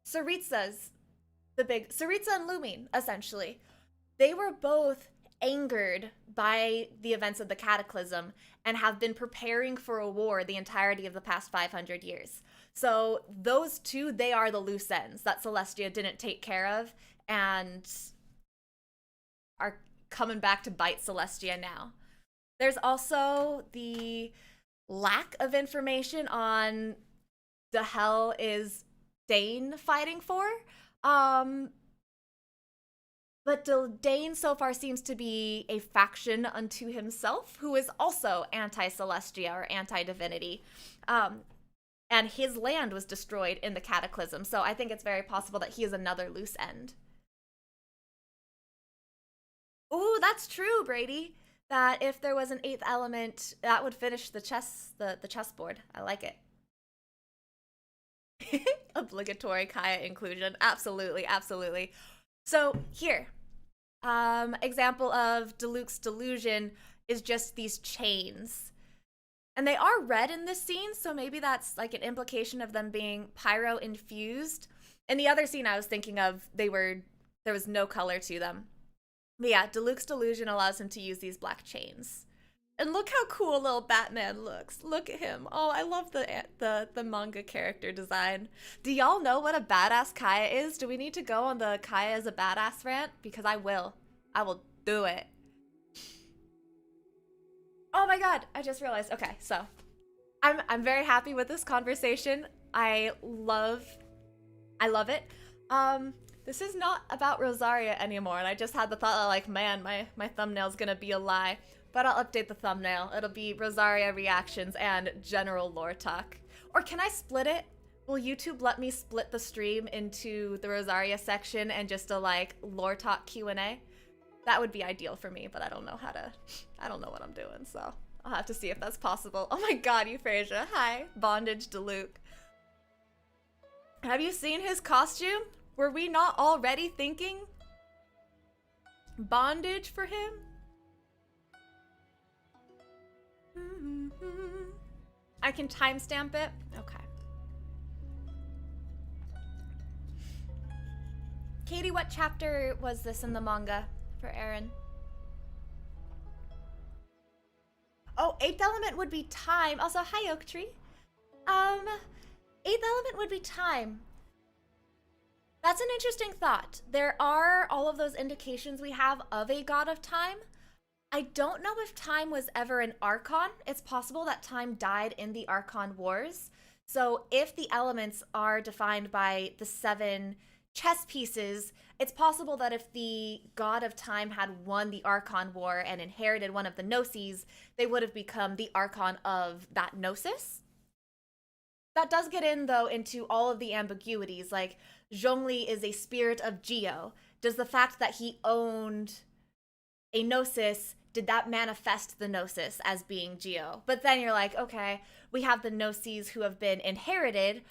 Tsaritsa's Tsaritsa and Lumine, essentially. They were both angered by the events of the cataclysm and have been preparing for a war the entirety of the past 500 years. So those two, they are the loose ends that Celestia didn't take care of and are coming back to bite Celestia now. There's also the lack of information on the hell is Dain fighting for. But Dain so far seems to be a faction unto himself, who is also anti-Celestia or anti-divinity. And his land was destroyed in the cataclysm. So I think it's very possible that he is another loose end. Ooh, that's true, Brady. That if there was an 8th element, that would finish the chessboard. I like it. Obligatory Kaeya inclusion. Absolutely, absolutely. So here, example of Diluc's delusion is just these chains. And they are red in this scene, so maybe that's like an implication of them being pyro infused. In the other scene I was thinking of, there was no color to them. But yeah, Diluc's delusion allows him to use these black chains. And look how cool little Batman looks. Look at him. Oh, I love the manga character design. Do y'all know what a badass Kaeya is? Do we need to go on the Kaeya as a badass rant? Because I will. I will do it. Oh my god, I just realized. Okay, so I'm very happy with this conversation. I love it. This is not about Rosaria anymore, and I just had the thought that, like, man, my thumbnail's gonna be a lie. But I'll update the thumbnail. It'll be Rosaria reactions and general lore talk. Or can I split it? Will YouTube let me split the stream into the Rosaria section and just a, like, lore talk Q&A? That would be ideal for me, but I don't know how to, I don't know what I'm doing, so I'll have to see if that's possible. Oh my god, Euphrasia. Hi, Bondage Diluc. Have you seen his costume? Were we not already thinking bondage for him? I can timestamp it? Okay. Katie, what chapter was this in the manga for Aaron? Oh, 8th element would be time. Also, hi, Oak Tree. 8th element would be time. That's an interesting thought. There are all of those indications we have of a god of time. I don't know if time was ever an Archon. It's possible that time died in the Archon Wars. So if the elements are defined by the 7 chess pieces, it's possible that if the god of time had won the Archon War and inherited one of the Gnosis, they would have become the Archon of that Gnosis. That does get in, though, into all of the ambiguities. Like, Zhongli is a spirit of Geo. Does the fact that he owned a Gnosis, did that manifest the Gnosis as being Geo? But then you're like, okay, we have the Gnosis who have been inherited.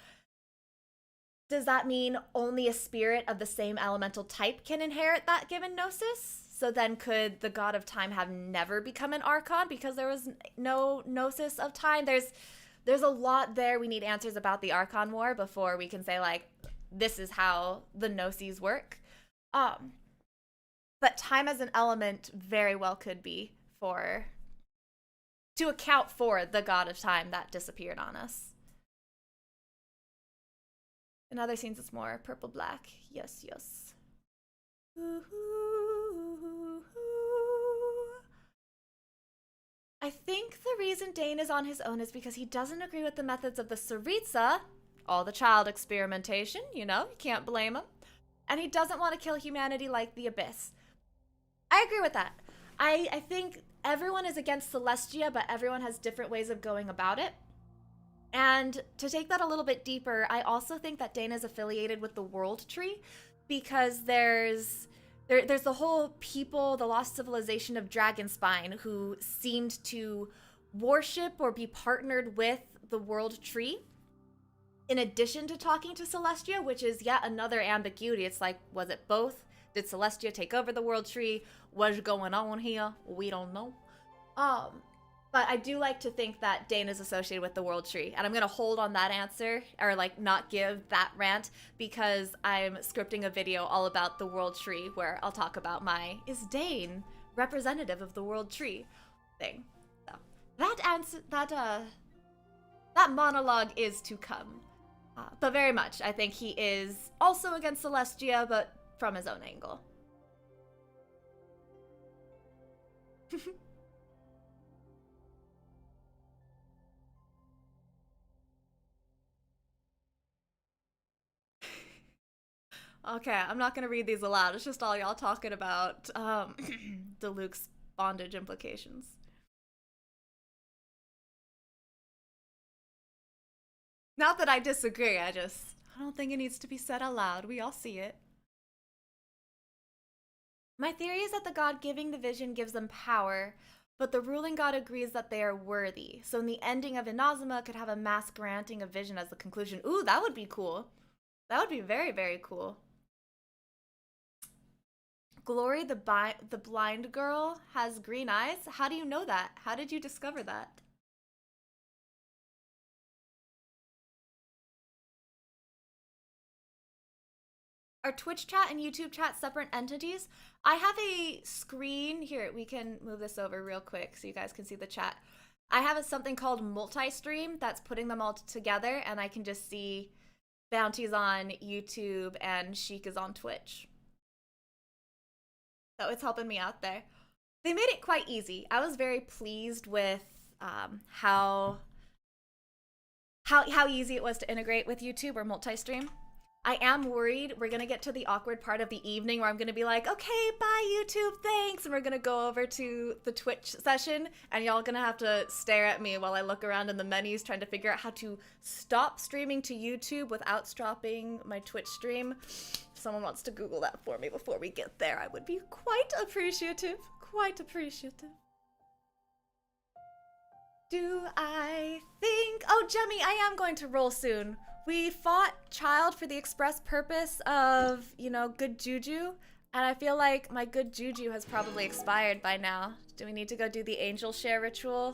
Does that mean only a spirit of the same elemental type can inherit that given Gnosis? So then could the god of time have never become an Archon because there was no Gnosis of time? There's a lot there. We need answers about the Archon War before we can say, like, this is how the Gnosis work. But time as an element very well could be to account for the god of time that disappeared on us. In other scenes, it's more purple-black. Yes, yes. I think the reason Dain is on his own is because he doesn't agree with the methods of the Tsaritsa, all the child experimentation, you know, you can't blame him. And he doesn't want to kill humanity like the Abyss. I agree with that. I think everyone is against Celestia, but everyone has different ways of going about it. And to take that a little bit deeper, I also think that Dain is affiliated with the World Tree because there's the whole people, the lost civilization of Dragonspine, who seemed to worship or be partnered with the World Tree, in addition to talking to Celestia, which is yet another ambiguity. It's like, was it both? Did Celestia take over the World Tree? What's going on here? We don't know. But I do like to think that Dain is associated with the World Tree, and I'm gonna hold on that answer, or like not give that rant, because I'm scripting a video all about the World Tree where I'll talk about is Dain representative of the World Tree thing. So that monologue is to come, but very much I think he is also against Celestia, but from his own angle. Okay, I'm not gonna read these aloud. It's just all y'all talking about Diluc's bondage implications. Not that I disagree, I don't think it needs to be said aloud. We all see it. My theory is that the god giving the vision gives them power, but the ruling god agrees that they are worthy. So in the ending of Inazuma could have a mass granting of vision as the conclusion. Ooh, that would be cool. That would be very, very cool. Glory, the blind girl, has green eyes. How do you know that? How did you discover that? Are Twitch chat and YouTube chat separate entities? I have a screen here. We can move this over real quick so you guys can see the chat. I have something called multi-stream that's putting them all together, and I can just see Bounty's on YouTube and Sheik is on Twitch. So it's helping me out there. They made it quite easy. I was very pleased with how easy it was to integrate with YouTube or multi-stream. I am worried we're gonna get to the awkward part of the evening where I'm gonna be like, okay, bye YouTube, thanks, and we're gonna go over to the Twitch session, and y'all gonna have to stare at me while I look around in the menus trying to figure out how to stop streaming to YouTube without stopping my Twitch stream. If someone wants to Google that for me before we get there, I would be quite appreciative. Quite appreciative. Do I think... Oh, Jemmy, I am going to roll soon. We fought Childe for the express purpose of, you know, good juju. And I feel like my good juju has probably expired by now. Do we need to go do the angel share ritual?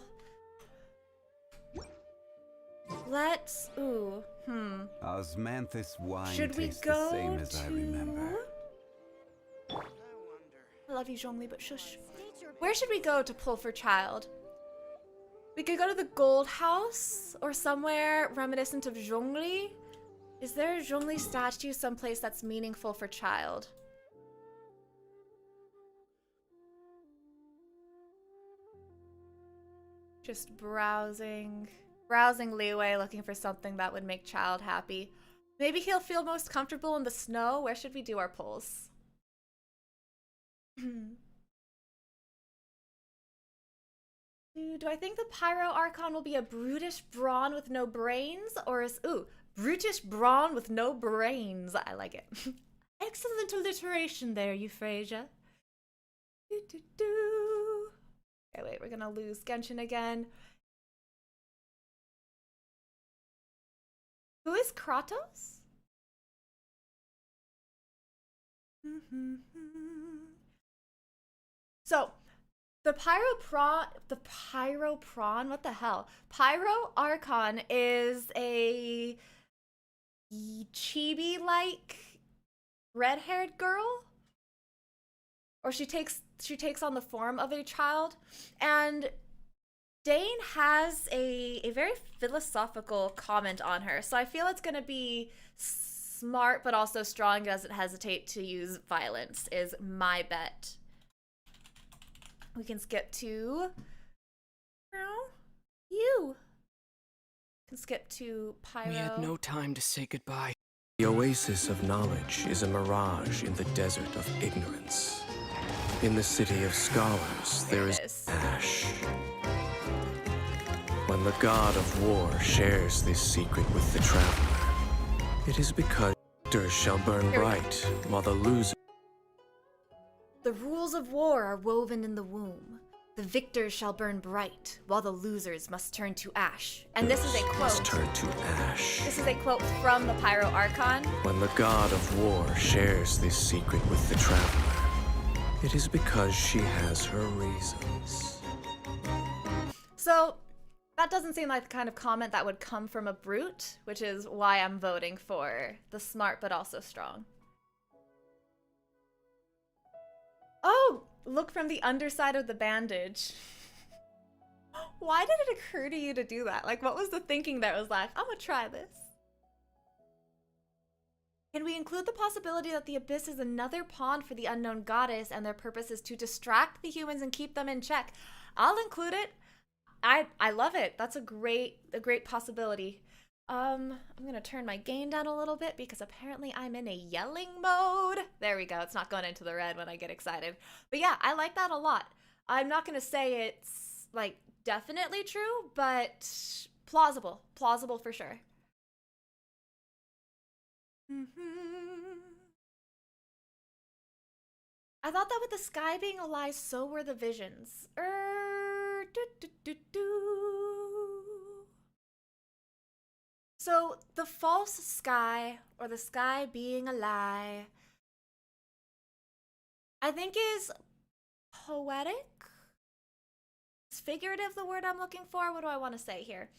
Let's... Ooh, Osmanthus wine should we tastes go the same as I remember. I love you, Zhongli, but shush. Where should we go to pull for Childe? We could go to the Gold House or somewhere reminiscent of Zhongli. Is there a Zhongli statue someplace that's meaningful for Childe? Just browsing Liyue, looking for something that would make Childe happy. Maybe he'll feel most comfortable in the snow. Where should we do our pulls? Do I think the Pyro Archon will be a brutish brawn with no brains? Or is, ooh, brutish brawn with no brains. I like it. Excellent alliteration there, Euphrasia. Okay, wait, we're gonna lose Genshin again. Who is Kratos? So, the Pyro Prawn, what the hell? Pyro Archon is a chibi-like red-haired girl, or she takes on the form of a child, and Dain has a very philosophical comment on her, so I feel it's gonna be smart but also strong, doesn't hesitate to use violence, is my bet. We can skip to you. Can skip to Pyro. We had no time to say goodbye. The oasis of knowledge is a mirage in the desert of ignorance. In the city of scholars, there is ash. When the god of war shares this secret with the traveler, it is because victors shall burn bright, while the losers... The rules of war are woven in the womb. The victors shall burn bright, while the losers must turn to ash. And this is a quote. Must turn to ash. This is a quote from the Pyro Archon. When the god of war shares this secret with the traveler, it is because she has her reasons. So, that doesn't seem like the kind of comment that would come from a brute, which is why I'm voting for the smart but also strong. Oh, look from the underside of the bandage. Why did it occur to you to do that? Like, what was the thinking that was like, I'm gonna try this? Can we include the possibility that the Abyss is another pawn for the unknown goddess and their purpose is to distract the humans and keep them in check? I'll include it. I love it. That's a great possibility. I'm gonna turn my gain down a little bit because apparently I'm in a yelling mode. There we go. It's not going into the red when I get excited. But yeah, I like that a lot. I'm not gonna say it's like definitely true, but plausible for sure. I thought that with the sky being a lie, so were the visions. So the false sky, or the sky being a lie, I think is poetic. Is figurative the word I'm looking for? What do I want to say here?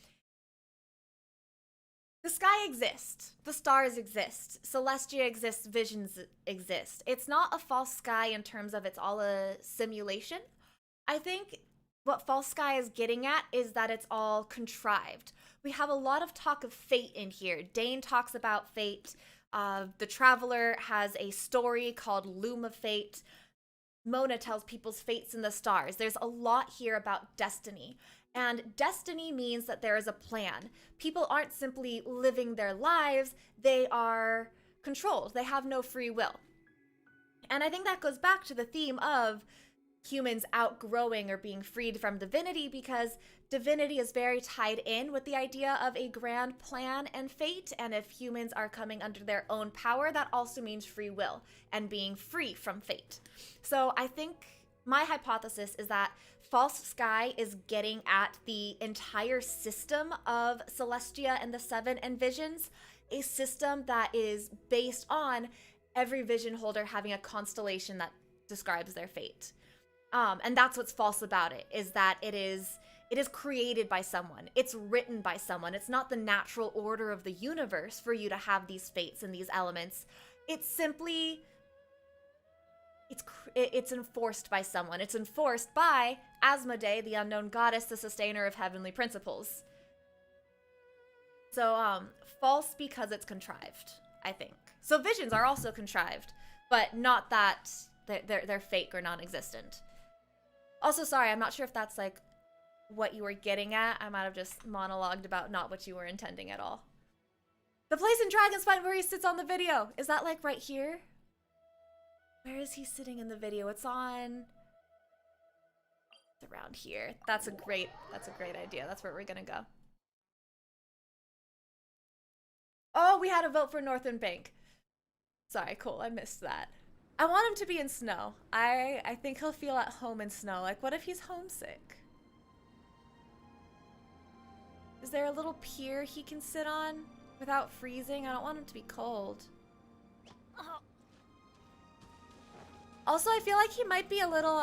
The sky exists. The stars exist. Celestia exists. Visions exist. It's not a false sky in terms of it's all a simulation. I think what false sky is getting at is that it's all contrived. We have a lot of talk of fate in here. Dain talks about fate. The Traveler has a story called Loom of Fate. Mona tells people's fates in the stars. There's a lot here about destiny. And destiny means that there is a plan. People aren't simply living their lives, they are controlled. They have no free will. And I think that goes back to the theme of humans outgrowing or being freed from divinity, because divinity is very tied in with the idea of a grand plan and fate. And if humans are coming under their own power, that also means free will and being free from fate. So I think my hypothesis is that False Sky is getting at the entire system of Celestia and the Seven and Visions, a system that is based on every vision holder having a constellation that describes their fate. And that's what's false about it, is that it is created by someone. It's written by someone. It's not the natural order of the universe for you to have these fates and these elements. It's simply, it's enforced by someone. It's enforced by Asmodee, the unknown goddess, the sustainer of heavenly principles. So, false because it's contrived, I think. So visions are also contrived, but not that they're fake or non-existent. Also, sorry, I'm not sure if that's like what you were getting at. I might have just monologued about not what you were intending at all. The place in Dragonspine where he sits on the video. Is that like right here? Where is he sitting in the video? It's on... It's around here. That's a great idea. That's where we're gonna go. Oh, we had a vote for Northern Bank. Sorry, cool, I missed that. I want him to be in snow. I think he'll feel at home in snow. Like, what if he's homesick? Is there a little pier he can sit on without freezing? I don't want him to be cold. Also, I feel like he might be a little,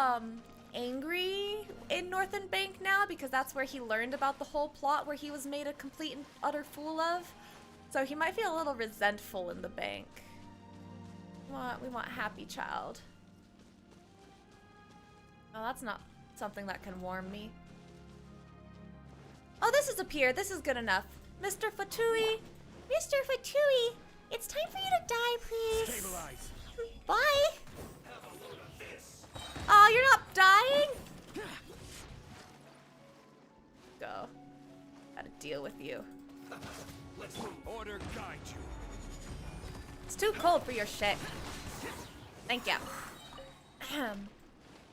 angry in Northern Bank now, because that's where he learned about the whole plot where he was made a complete and utter fool of. So he might feel a little resentful in the bank. We want happy child. Oh, that's not something that can warm me. Oh, this is a pier. This is good enough. Mr. Fatui. Mr. Fatui, it's time for you to die, please. Stabilize. Bye. Oh, you're not dying? Go. Gotta deal with you. Let's order guide you. It's too cold for your shit. Thank you.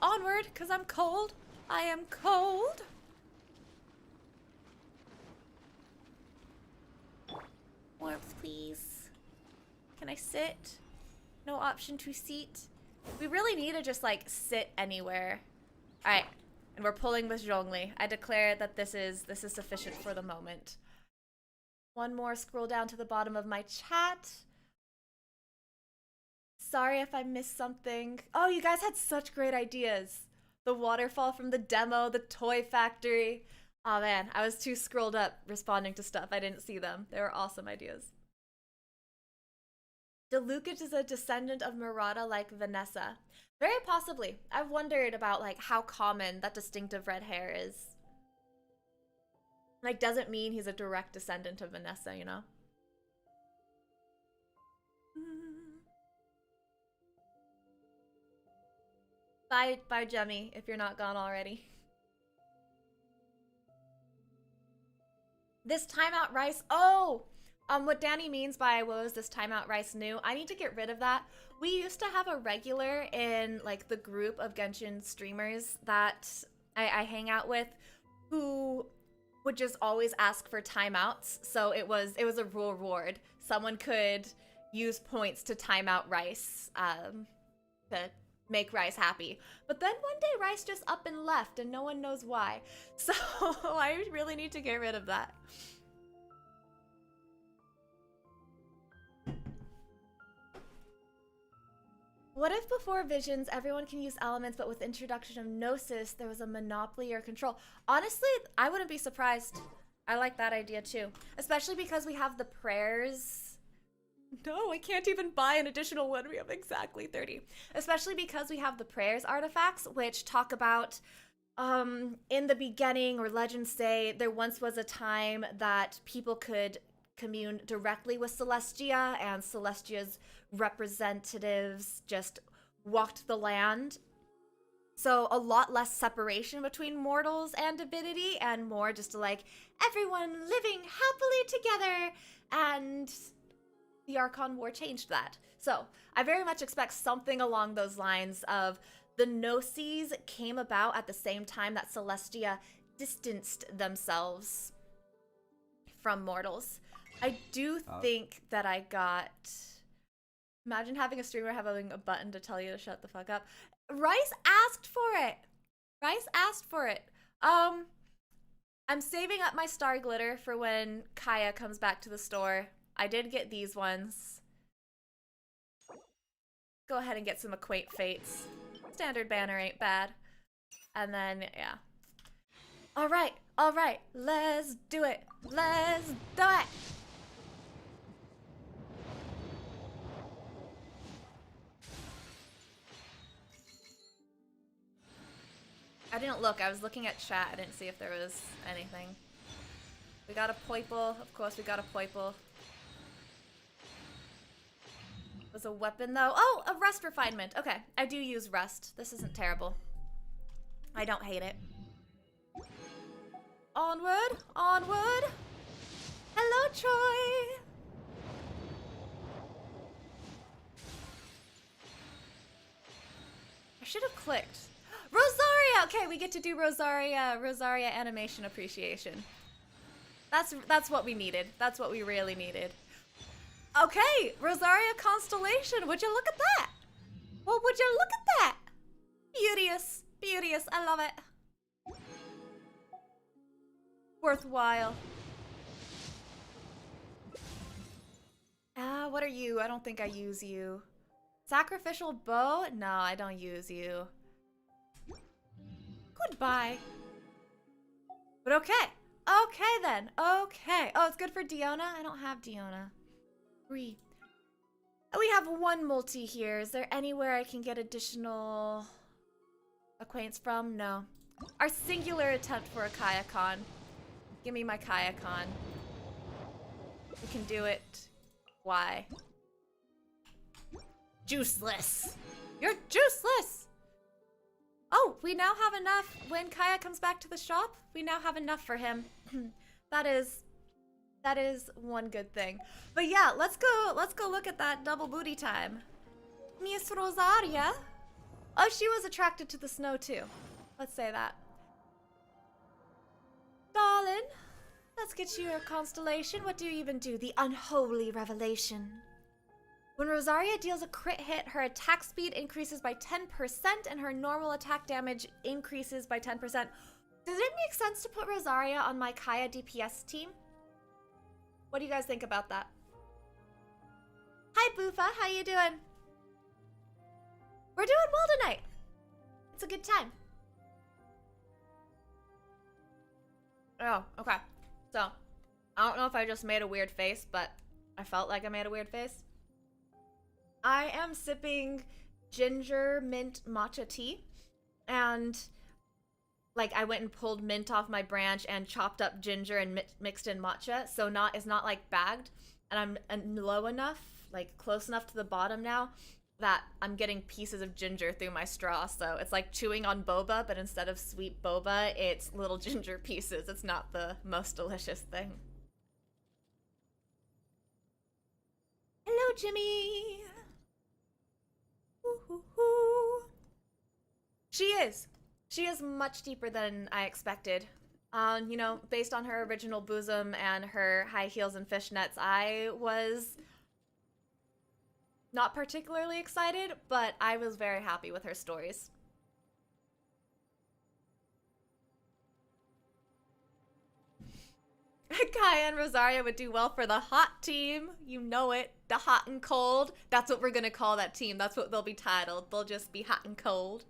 Onward, because I'm cold. I am cold. Warmth, please. Can I sit? No option to seat. We really need to just, like, sit anywhere. Alright. And we're pulling with Zhongli. I declare that this is sufficient for the moment. One more, scroll down to the bottom of my chat. Sorry if I missed something. Oh, you guys had such great ideas. The waterfall from the demo, the toy factory. Oh man, I was too scrolled up responding to stuff. I didn't see them. They were awesome ideas. DeLucas is a descendant of Murata like Vanessa. Very possibly. I've wondered about like how common that distinctive red hair is. Like, doesn't mean he's a direct descendant of Vanessa, you know? Bye, Jemmy, if you're not gone already. This timeout rice. Oh! What Danny means by what was this timeout rice new? I need to get rid of that. We used to have a regular in like the group of Genshin streamers that I hang out with who would just always ask for timeouts. So it was a reward. Someone could use points to time out Rice, to make Rice happy. But then one day Rice just up and left and no one knows why. So I really need to get rid of that. What if before Visions, everyone can use elements, but with introduction of Gnosis, there was a monopoly or control? Honestly, I wouldn't be surprised. I like that idea too. Especially because we have the prayers. No, I can't even buy an additional one. We have exactly 30. Especially because we have the prayers artifacts, which talk about in the beginning, or legends say, there once was a time that people could commune directly with Celestia, and Celestia's representatives just walked the land. So a lot less separation between mortals and divinity, and more just like everyone living happily together. And the Archon War changed that. So I very much expect something along those lines of the Gnosis came about at the same time that Celestia distanced themselves from mortals. I do think that I got... Imagine having a streamer having a button to tell you to shut the fuck up. Rice asked for it. Rice asked for it. I'm saving up my star glitter for when Kaeya comes back to the store. I did get these ones. Go ahead and get some Acquaint Fates. Standard banner ain't bad. And then, yeah. All right, let's do it. Let's do it. I didn't look. I was looking at chat. I didn't see if there was anything. We got a Poiple. Of course, we got a Poiple. Was a weapon, though. Oh, a Rust Refinement. Okay, I do use Rust. This isn't terrible. I don't hate it. Onward, onward. Hello, Troy. I should have clicked. Rosaria! Okay, we get to do Rosaria animation appreciation. That's what we needed. That's what we really needed. Okay, Rosaria Constellation. Would you look at that? Well, would you look at that? Beauteous. Beauteous. I love it. Worthwhile. What are you? I don't think I use you. Sacrificial bow? No, I don't use you. Goodbye. But okay. Okay then. Okay. Oh, it's good for Diona? I don't have Diona. 3. We have one multi here. Is there anywhere I can get additional acquaintance from? No. Our singular attempt for a Kaeya Con. Give me my Kaeya Con. We can do it. Why? Juiceless. You're juiceless. Oh, we now have enough. When Kaeya comes back to the shop, we now have enough for him. That is one good thing. But yeah, let's go look at that double booty time. Miss Rosaria. Oh, she was attracted to the snow too. Let's say that. Darling, let's get you a constellation. What do you even do? The unholy revelation. When Rosaria deals a crit hit, her attack speed increases by 10% and her normal attack damage increases by 10%. Does it make sense to put Rosaria on my Kaeya DPS team? What do you guys think about that? Hi, Boofa. How you doing? We're doing well tonight. It's a good time. Oh, okay. So, I don't know if I just made a weird face, but I felt like I made a weird face. I am sipping ginger mint matcha tea, and like I went and pulled mint off my branch and chopped up ginger and mixed in matcha, so it's not like bagged, and I'm low enough, like close enough to the bottom now, that I'm getting pieces of ginger through my straw, so it's like chewing on boba, but instead of sweet boba, it's little ginger pieces. It's not the most delicious thing. Hello, Jimmy! Ooh. She is much deeper than I expected. You know, based on her original bosom and her high heels and fishnets, I was Not particularly excited, but I was very happy with her stories. Kaeya and Rosaria would do well for the hot team. You know it. The hot and cold. That's what we're gonna call that team. That's what they'll be titled. They'll just be hot and cold.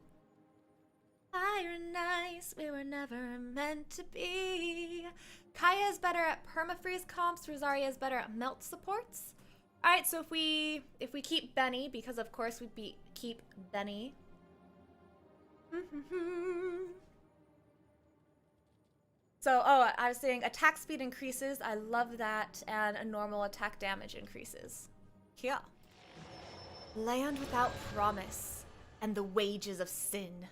Fire and ice, we were never meant to be. Kaeya is better at permafreeze comps. Rosaria is better at melt supports. All right, so if we keep Benny, because of course we keep Benny. So, oh, I was saying attack speed increases. I love that, and a normal attack damage increases. Yeah. Land without promise, and the wages of sin.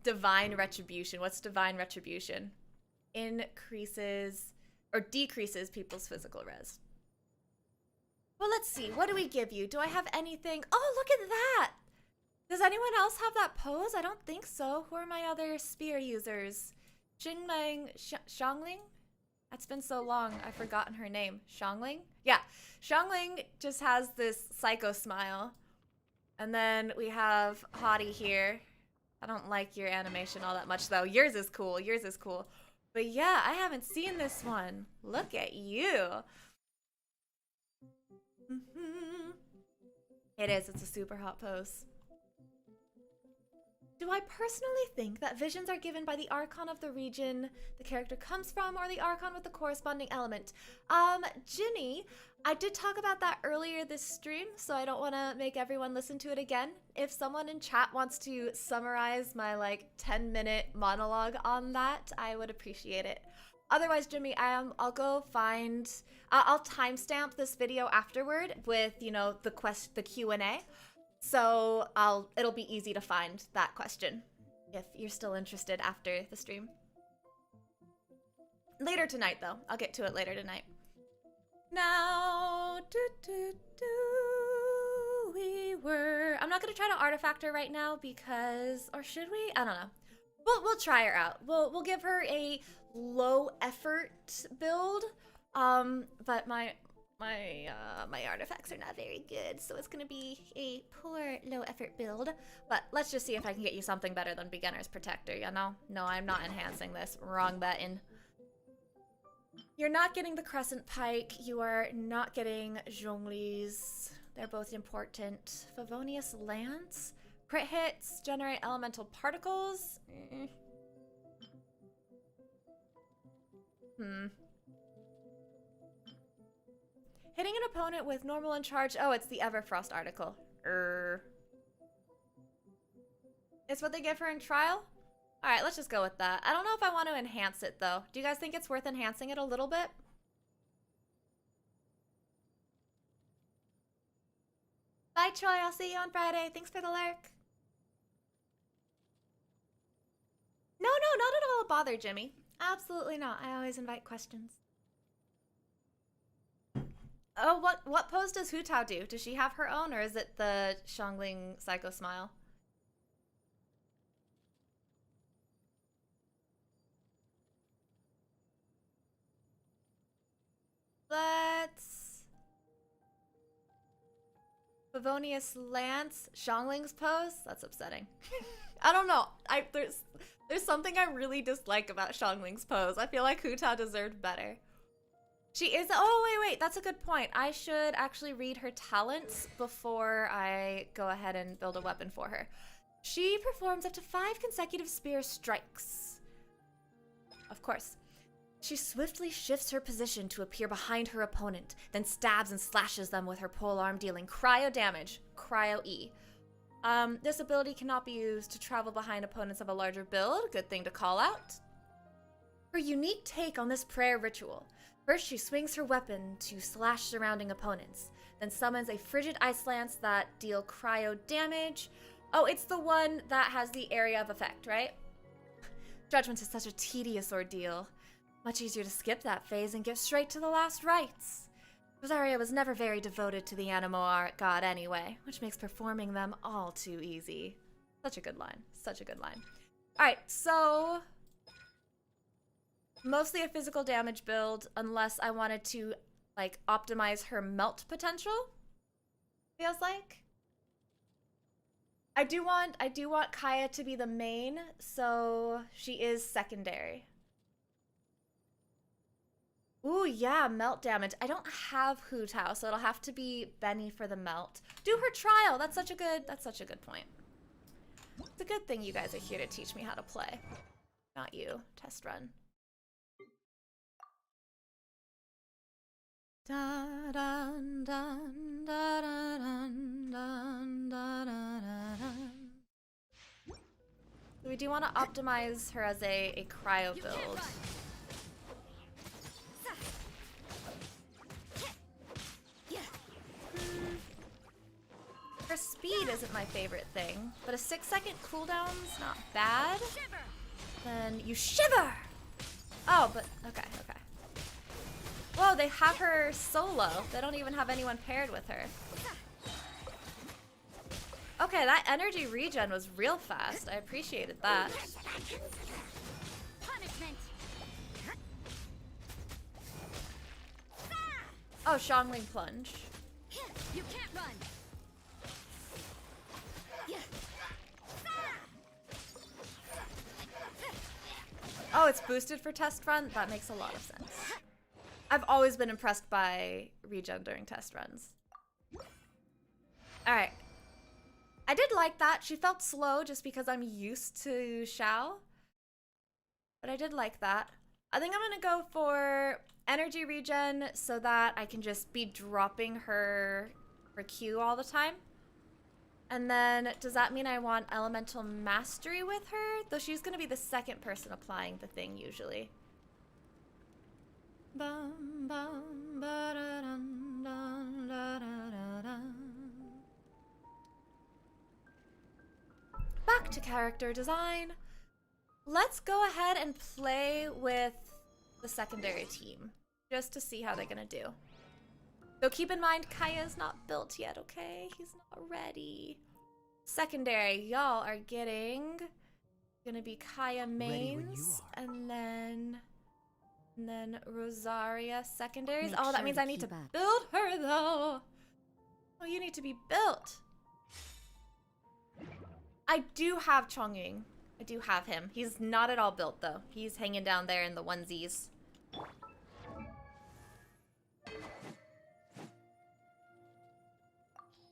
Divine retribution. What's divine retribution? Increases or decreases people's physical res. Well, let's see. What do we give you? Do I have anything? Oh, look at that! Does anyone else have that pose? I don't think so. Who are my other spear users? Xiangling? That's been so long, I've forgotten her name. Xiangling? Yeah, Xiangling just has this psycho smile. And then we have Hottie here. I don't like your animation all that much, though. Yours is cool. Yours is cool. But yeah, I haven't seen this one. Look at you. It is. It's a super hot pose. Do I personally think that visions are given by the archon of the region the character comes from, or the archon with the corresponding element? Ginny, I did talk about that earlier this stream, so I don't want to make everyone listen to it again. If someone in chat wants to summarize my, like, 10-minute monologue on that, I would appreciate it. Otherwise, Jimmy, I'll go find... I'll timestamp this video afterward with, you know, the Q&A. So it'll be easy to find that question if you're still interested after the stream. Later tonight, though. I'll get to it later tonight. Now, I'm not gonna try to artifact her right now because, or should we? I don't know. We'll try her out. We'll give her a low effort build. But my artifacts are not very good, so it's gonna be a poor low effort build. But let's just see if I can get you something better than Beginner's Protector, you know? No, I'm not enhancing this. Wrong button. You're not getting the Crescent Pike. You are not getting Zhongli's. They're both important. Favonius Lance. Crit hits, generate elemental particles. Hitting an opponent with normal and charge. Oh, it's the Everfrost article. It's what they give her in trial? Alright, let's just go with that. I don't know if I want to enhance it, though. Do you guys think it's worth enhancing it a little bit? Bye, Troy. I'll see you on Friday. Thanks for the lurk. No, not at all a bother, Jimmy. Absolutely not. I always invite questions. Oh, what pose does Hu Tao do? Does she have her own, or is it the Xiangling Psycho Smile? Let's... Favonius Lance, Xiangling's pose? That's upsetting. I don't know. There's something I really dislike about Xiangling's pose. I feel like Hu Tao deserved better. She is... Oh, wait. That's a good point. I should actually read her talents before I go ahead and build a weapon for her. She performs up to 5 consecutive spear strikes. Of course. She swiftly shifts her position to appear behind her opponent, then stabs and slashes them with her polearm, dealing cryo damage. Cryo-E. This ability cannot be used to travel behind opponents of a larger build. Good thing to call out. Her unique take on this prayer ritual. First, she swings her weapon to slash surrounding opponents, then summons a frigid ice lance that deal cryo damage. Oh, it's the one that has the area of effect, right? Judgment is such a tedious ordeal. Much easier to skip that phase and get straight to the last rites. Rosaria was never very devoted to the Animo art god anyway, which makes performing them all too easy. Such a good line. Such a good line. Alright, so... mostly a physical damage build, unless I wanted to, like, optimize her melt potential. Feels like. I do want Kaeya to be the main, so she is secondary. Ooh, yeah, melt damage. I don't have Hu Tao, so it'll have to be Benny for the melt. Do her trial. That's such a good point. It's a good thing you guys are here to teach me how to play. Not you. Test run. Da, dun, dun, da, da, dun, dun, da, da, da, dun. So we do want to optimize her as a cryo build. Her speed isn't my favorite thing, but a 6-second cooldown's not bad. Then you shiver! Oh, but okay. Whoa, they have her solo. They don't even have anyone paired with her. Okay, that energy regen was real fast. I appreciated that. Punishment. Oh, Shangling Plunge. You can't run. Oh, it's boosted for test run? That makes a lot of sense. I've always been impressed by regen during test runs. Alright. I did like that. She felt slow just because I'm used to Xiao. But I did like that. I think I'm gonna go for energy regen so that I can just be dropping her Q all the time. And then, does that mean I want elemental mastery with her? Though she's gonna be the second person applying the thing usually. Bum, bum, ba-da-dun, dun, da-da-da-dun. Back to character design. Let's go ahead and play with the secondary team, just to see how they're gonna do. Though keep in mind, Kaeya's not built yet, okay? He's not ready. Secondary, y'all are gonna be Kaeya mains, and then Rosaria secondaries. Make Oh, that sure means to I need to keep up. build her though. Oh, you need to be built. I do have Chongying. I do have him. He's not at all built though. He's hanging down there in the onesies.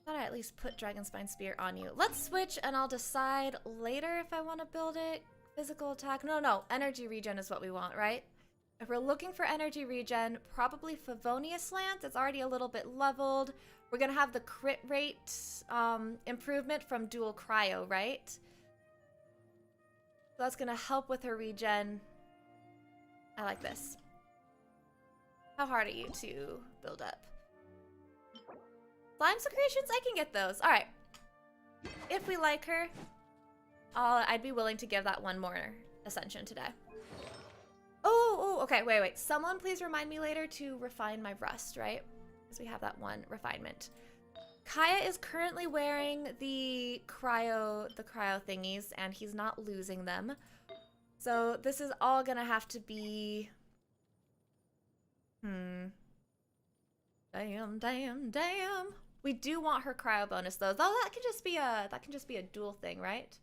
Thought I at least put Dragonspine Spear on you. Let's switch and I'll decide later if I want to build it. Physical attack. No. Energy regen is what we want, right? If we're looking for energy regen, probably Favonius Lance. It's already a little bit leveled. We're going to have the crit rate improvement from dual cryo, right? So that's going to help with her regen. I like this. How hard are you to build up? Slime secretions? I can get those. All right. If we like her, I'd be willing to give that one more ascension today. Oh, okay. Wait. Someone please remind me later to refine my rust, right? Because we have that one refinement. Kaeya is currently wearing the cryo thingies, and he's not losing them. So this is all gonna have to be. Damn. We do want her cryo bonus though. Though that can just be a dual thing, right?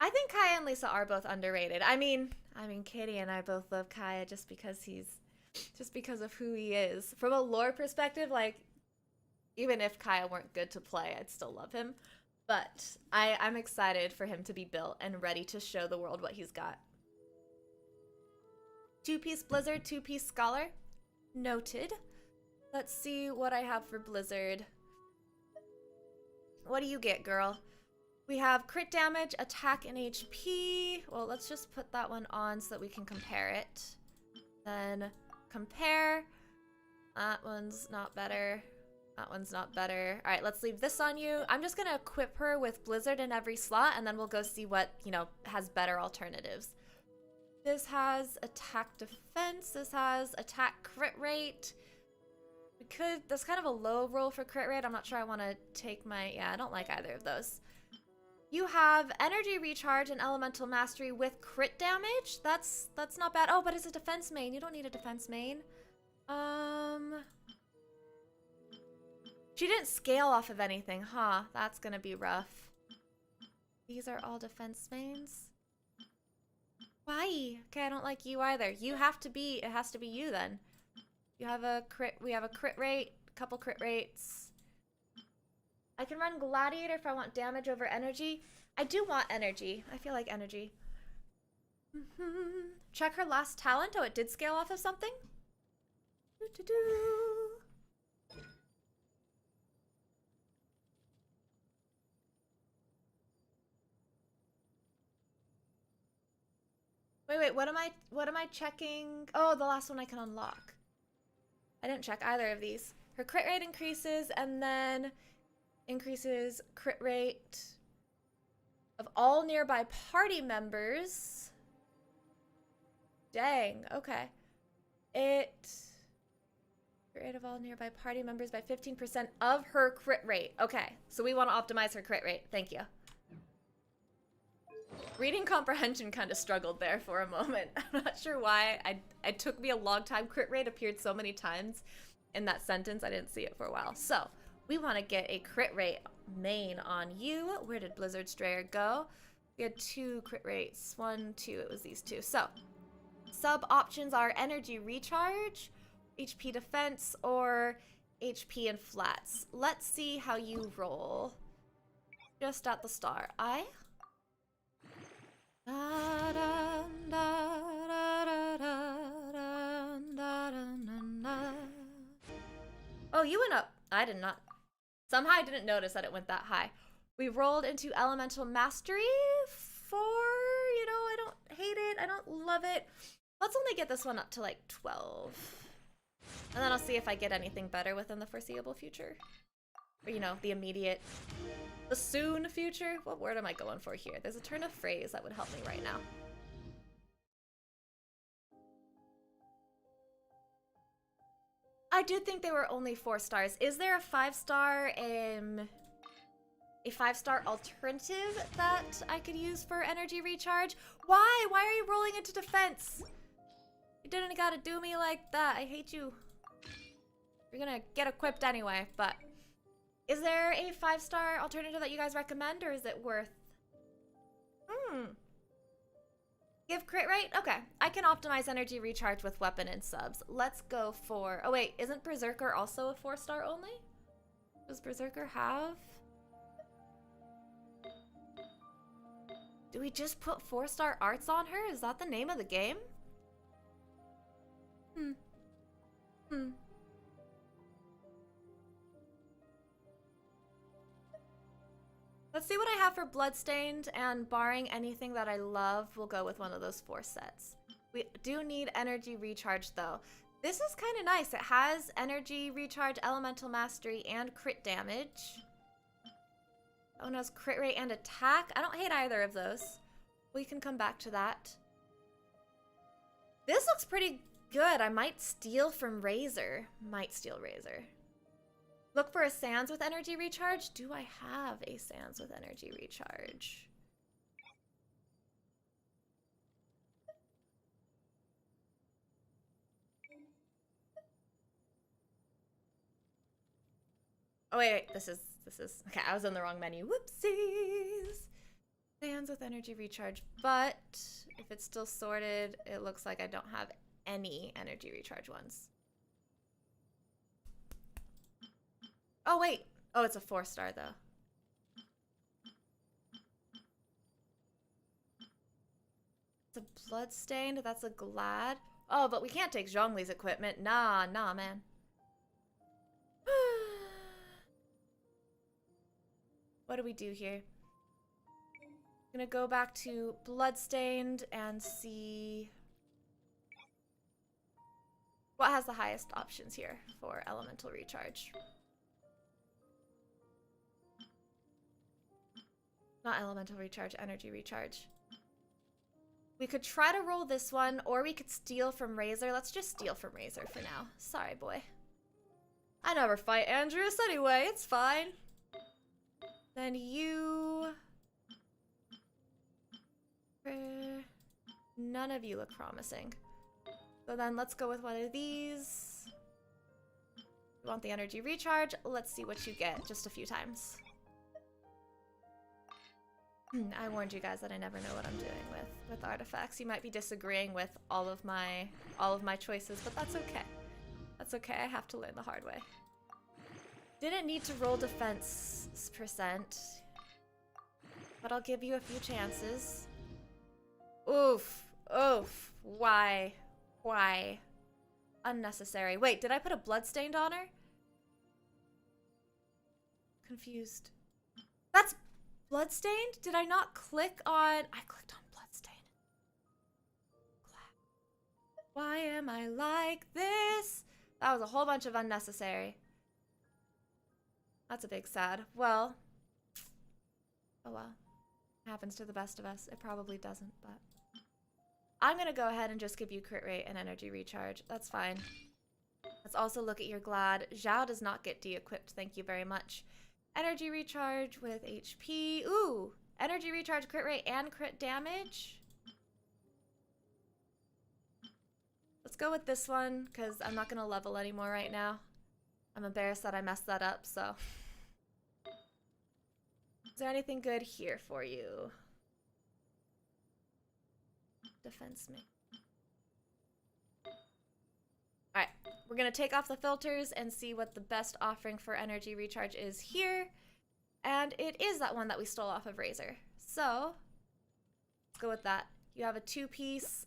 I think Kaeya and Lisa are both underrated. I mean, Katie and I both love Kaeya just because of who he is. From a lore perspective, like, even if Kaeya weren't good to play, I'd still love him. But I'm excited for him to be built and ready to show the world what he's got. 2-piece Blizzard, 2-piece Scholar. Noted. Let's see what I have for Blizzard. What do you get, girl? We have crit damage, attack, and HP. Well, let's just put that one on so that we can compare it. Then compare. That one's not better. That one's not better. All right, let's leave this on you. I'm just gonna equip her with Blizzard in every slot, and then we'll go see what, has better alternatives. This has attack defense. This has attack crit rate. That's kind of a low roll for crit rate. I'm not sure I want to take I don't like either of those. You have energy recharge and elemental mastery with crit damage. That's not bad. Oh, but it's a defense main. You don't need a defense main. She didn't scale off of anything, huh? That's gonna be rough. These are all defense mains. Why? Okay, I don't like you either. You have to be, it has to be you then. You have a crit, we have a crit rate, a couple crit rates. I can run Gladiator if I want damage over energy. I do want energy. I feel like energy. Check her last talent. Oh, it did scale off of something? Wait, what am I checking? Oh, the last one I can unlock. I didn't check either of these. Her crit rate increases and then increases crit rate of all nearby party members. Dang, okay. Crit rate of all nearby party members by 15% of her crit rate. Okay, so we want to optimize her crit rate. Thank you. Reading comprehension kind of struggled there for a moment. I'm not sure why. It took me a long time. Crit rate appeared so many times in that sentence, I didn't see it for a while. So, we want to get a crit rate main on you. Where did Blizzard Strayer go? We had 2 crit rates. 1, 2, it was these 2. So, sub options are energy recharge, HP defense, or HP and flats. Let's see how you roll. Just at the start. Oh, you went up. I did not. Somehow I didn't notice that it went that high. We rolled into elemental mastery for, you know, I don't hate it. I don't love it. Let's only get this one up to like 12. And then I'll see if I get anything better within the foreseeable future. Or, you know, the immediate, the soon future. What word am I going for here? There's a turn of phrase that would help me right now. I do think they were only 4 stars. Is there a 5-star, a 5-star alternative that I could use for energy recharge? Why? Why are you rolling into defense? You didn't gotta do me like that. I hate you. You're gonna get equipped anyway, but is there a 5-star alternative that you guys recommend, or is it worth? Give crit rate? Okay, I can optimize energy recharge with weapon and subs. Let's go for, oh wait, isn't Berserker also a 4-star only? Does Berserker have? Do we just put 4-star arts on her? Is that the name of the game? Let's see what I have for Bloodstained, and barring anything that I love, we'll go with one of those 4 sets. We do need energy recharge though. This is kind of nice. It has energy recharge, elemental mastery, and crit damage. Oh, no, it's crit rate and attack. I don't hate either of those. We can come back to that. This looks pretty good. I might steal from Razor. Might steal Razor. Look for a Sands with energy recharge. Do I have a Sands with energy recharge? Oh wait, this is okay. I was in the wrong menu. Whoopsies. Sands with energy recharge, but if it's still sorted, it looks like I don't have any energy recharge ones. Oh, wait. Oh, it's a 4-star, though. It's a Bloodstained. That's a Glad. Oh, but we can't take Zhongli's equipment. Nah, man. What do we do here? I'm gonna go back to Bloodstained and see what has the highest options here for elemental recharge. Not elemental recharge, energy recharge. We could try to roll this one, or we could steal from Razor. Let's just steal from Razor for now. Sorry, boy. I never fight Andrews anyway, it's fine. Then you None of you look promising. So then let's go with one of these. You want the energy recharge? Let's see what you get just a few times. I warned you guys that I never know what I'm doing with artifacts. You might be disagreeing with all of my choices, but that's okay. That's okay. I have to learn the hard way. Didn't need to roll defense percent, but I'll give you a few chances. Oof. Oof. Why? Why? Unnecessary. Wait, did I put a bloodstained on her? Confused. That's bloodstained? Did I not click on... I clicked on bloodstained. Why am I like this? That was a whole bunch of unnecessary. That's a big sad. Well. Oh well. It happens to the best of us. It probably doesn't, but... I'm gonna go ahead and just give you crit rate and energy recharge. That's fine. Let's also look at your glad. Zhao does not get de-equipped. Thank you very much. Energy recharge with HP. Ooh! Energy recharge, crit rate, and crit damage. Let's go with this one, because I'm not gonna level anymore right now. I'm embarrassed that I messed that up, so... Is there anything good here for you? Defense me. Alright, we're gonna take off the filters and see what the best offering for energy recharge is here. And it is that one that we stole off of Razor. So, let's go with that. You have a 2-piece.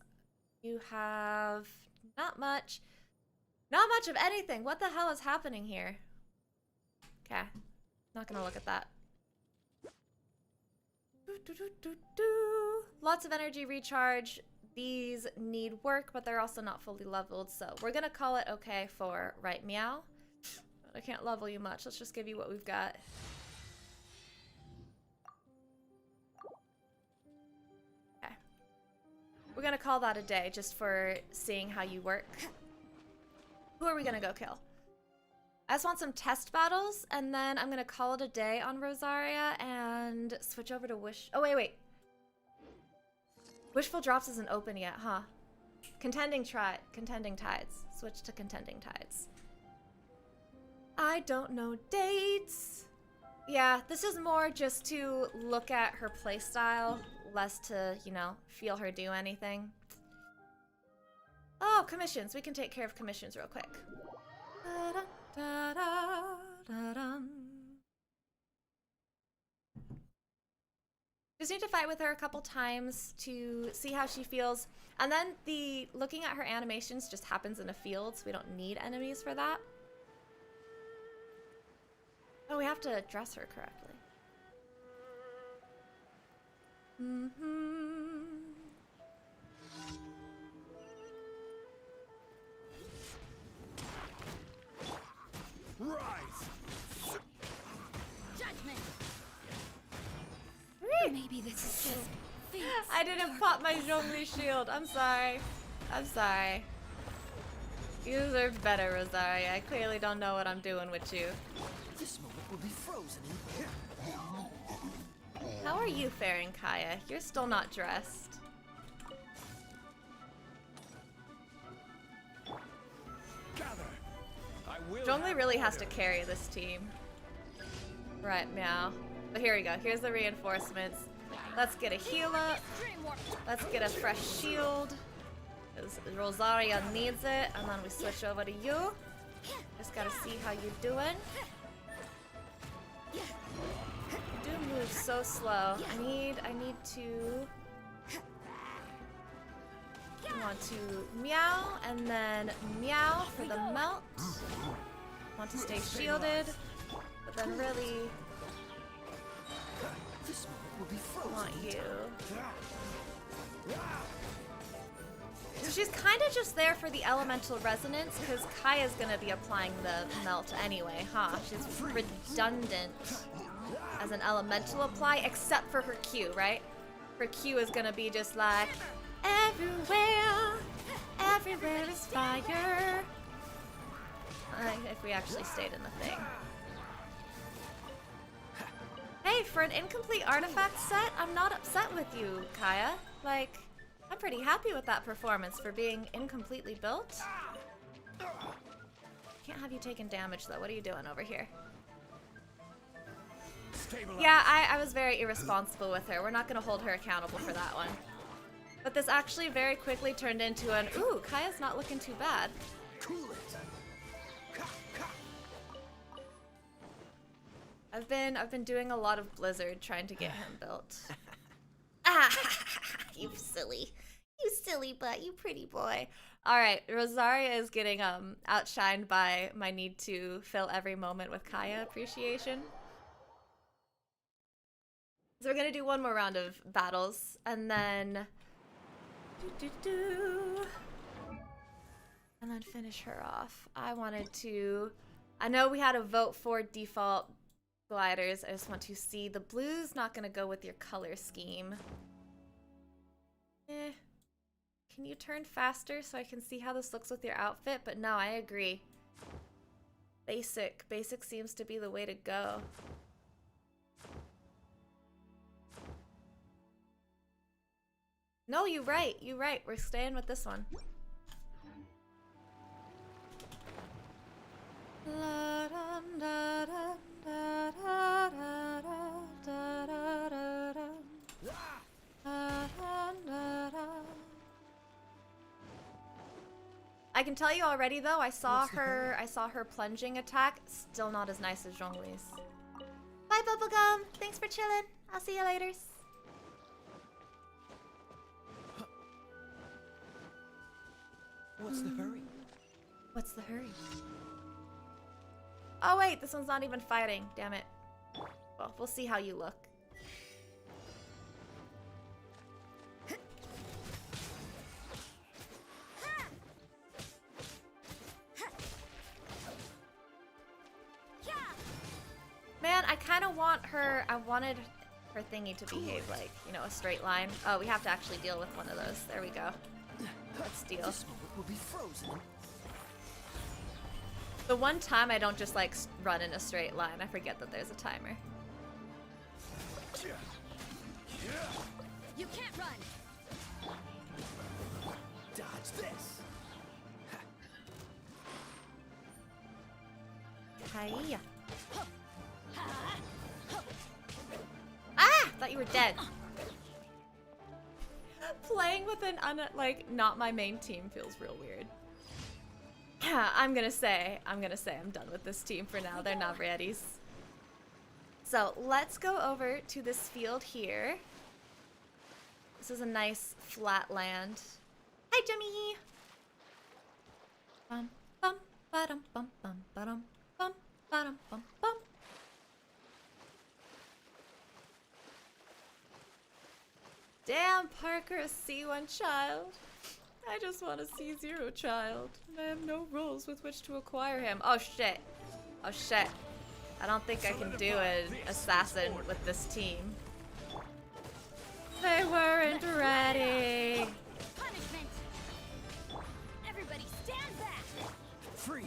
You have not much. Not much of anything. What the hell is happening here? Okay, not gonna look at that. Lots of energy recharge. These need work, but they're also not fully leveled, so we're gonna call it okay for right meow. I can't level you much. Let's just give you what we've got. Okay. We're gonna call that a day just for seeing how you work. Who are we gonna go kill? I just want some test battles, and then I'm gonna call it a day on Rosaria and switch over to Wish. Oh, wait. Wishful Drops isn't open yet, huh? Contending Tides. Switch to Contending Tides. I don't know dates. Yeah, this is more just to look at her playstyle, less to, you know, feel her do anything. Oh, commissions. We can take care of commissions real quick. Just need to fight with her a couple times to see how she feels. And then the looking at her animations just happens in a field, so we don't need enemies for that. Oh, we have to dress her correctly. Judgment. Maybe this is just fate. I didn't pop my Zhongli shield. I'm sorry. I'm sorry. You deserve better, Rosaria. I clearly don't know what I'm doing with you. This moment will be frozen in... How are you faring, Kaeya? You're still not dressed. Zhongli really has to carry this team. Right, meow. But here we go. Here's the reinforcements. Let's get a heal up. Let's get a fresh shield. Because Rosaria needs it. And then we switch over to you. Just gotta see how you're doing. You do move so slow. I need to... I want to meow and then meow for the melt. Want to stay shielded, but then really want you. So she's kind of just there for the elemental resonance because Kaeya's gonna be applying the melt anyway, huh? She's redundant as an elemental apply, except for her Q, right? Her Q is gonna be just like, everywhere is fire. If we actually stayed in the thing. Hey, for an incomplete artifact set, I'm not upset with you, Kaeya. Like, I'm pretty happy with that performance for being incompletely built. Can't have you taking damage though. What are you doing over here? Yeah, I was very irresponsible with her. We're not going to hold her accountable for that one. But this actually very quickly turned into an, ooh, Kaeya's not looking too bad. I've been doing a lot of Blizzard trying to get him built. Ah, you silly butt, you pretty boy. All right, Rosaria is getting outshined by my need to fill every moment with Kaeya appreciation. So we're gonna do one more round of battles, and then and then finish her off. I know we had a vote for default gliders. I just want to see the blue's not gonna go with your color scheme. Can you turn faster so I can see how this looks with your outfit? But no, I agree. Basic seems to be the way to go. No, you're right. We're staying with this one. I can tell you already though, I saw her plunging attack. Still not as nice as Zhongli's. Bye Bubblegum! Thanks for chilling. I'll see you later. What's the hurry? What's the hurry? Oh wait, this one's not even fighting. Damn it. Well, we'll see how you look. Man, I kind of want her, I wanted her thingy to behave like, you know, a straight line. Oh, we have to actually deal with one of those. There we go. Let's deal. This moment will be frozen. The one time I don't just like run in a straight line, I forget that there's a timer. You can't run. Dodge this. Kaeya. Ah! Thought you were dead. Playing with an not my main team feels real weird. Yeah, I'm gonna say I'm done with this team for now. They're not readies. So let's go over to this field here. This is a nice flat land. Hi, Jimmy. Bum bum ba-dum bum bum ba-dum bum ba-dum bum bum. Damn, Parker, a C1 child. I just want a C0 child. And I have no rules with which to acquire him. Oh shit. Oh shit. I don't think I can do an assassin with this team. They weren't ready. Punishment. Everybody stand back. Freeze.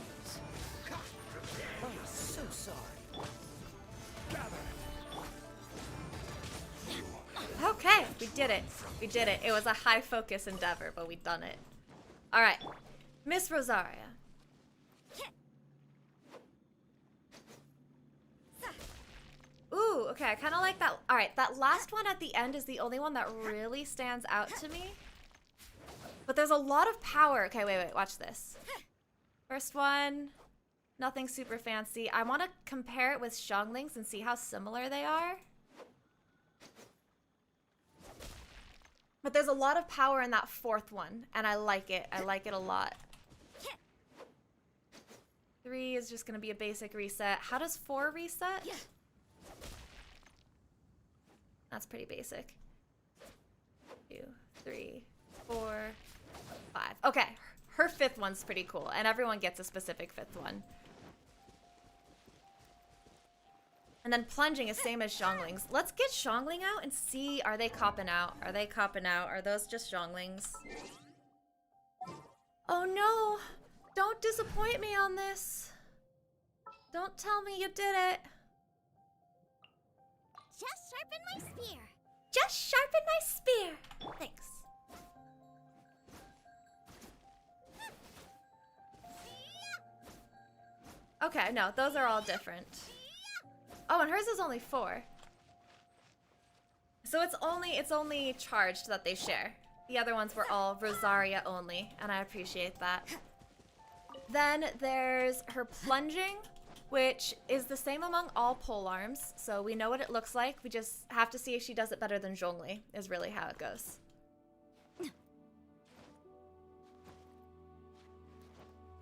I'm so sorry. Okay, we did it. We did it. It was a high focus endeavor, but we done it. All right, Miss Rosaria. Ooh, okay, I kind of like that. All right, that last one at the end is the only one that really stands out to me. But there's a lot of power. Okay, wait, watch this. First one, nothing super fancy. I want to compare it with Xiangling's and see how similar they are. But there's a lot of power in that fourth one, and I like it. I like it a lot. 3 is just gonna be a basic reset. How does 4 reset? That's pretty basic. 2, 3, 4, 5. Okay, her 5th one's pretty cool, and everyone gets a specific 5th one. And then plunging is same as Xiangling's. Let's get Xiangling out and see, are they copping out? Are they copping out? Are those just Xianglings? Oh no! Don't disappoint me on this. Don't tell me you did it. Just sharpen my spear. just sharpened my spear. Thanks. Okay, no, those are all different. Oh, and hers is only 4. So it's only charged that they share. The other ones were all Rosaria only, and I appreciate that. Then there's her plunging, which is the same among all polearms, so we know what it looks like. We just have to see if she does it better than Zhongli, is really how it goes.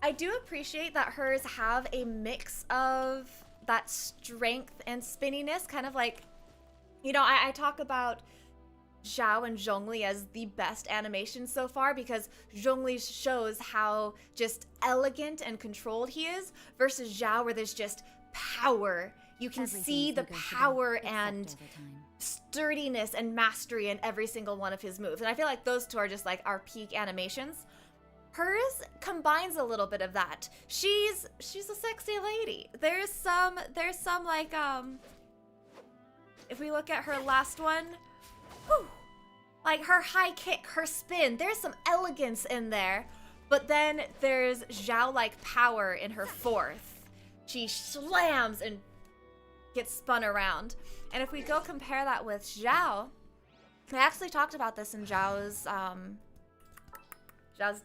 I do appreciate that hers have a mix of that strength and spinniness, kind of like, you know, I talk about Zhao and Zhongli as the best animation so far because Zhongli shows how just elegant and controlled he is versus Zhao where there's just power. You can see the power and sturdiness and mastery in every single one of his moves. And I feel like those two are just like our peak animations. Hers combines a little bit of that. She's a sexy lady. There's some like if we look at her last one, whew, like her high kick, her spin, there's some elegance in there. But then there's Zhao-like power in her 4th. She slams and gets spun around. And if we go compare that with Zhao, I actually talked about this in Zhao's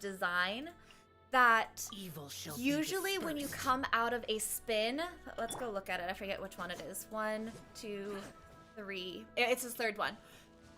design, that usually when you come out of a spin, let's go look at it. I forget which one it is. 1, 2, 3. It's his 3rd one.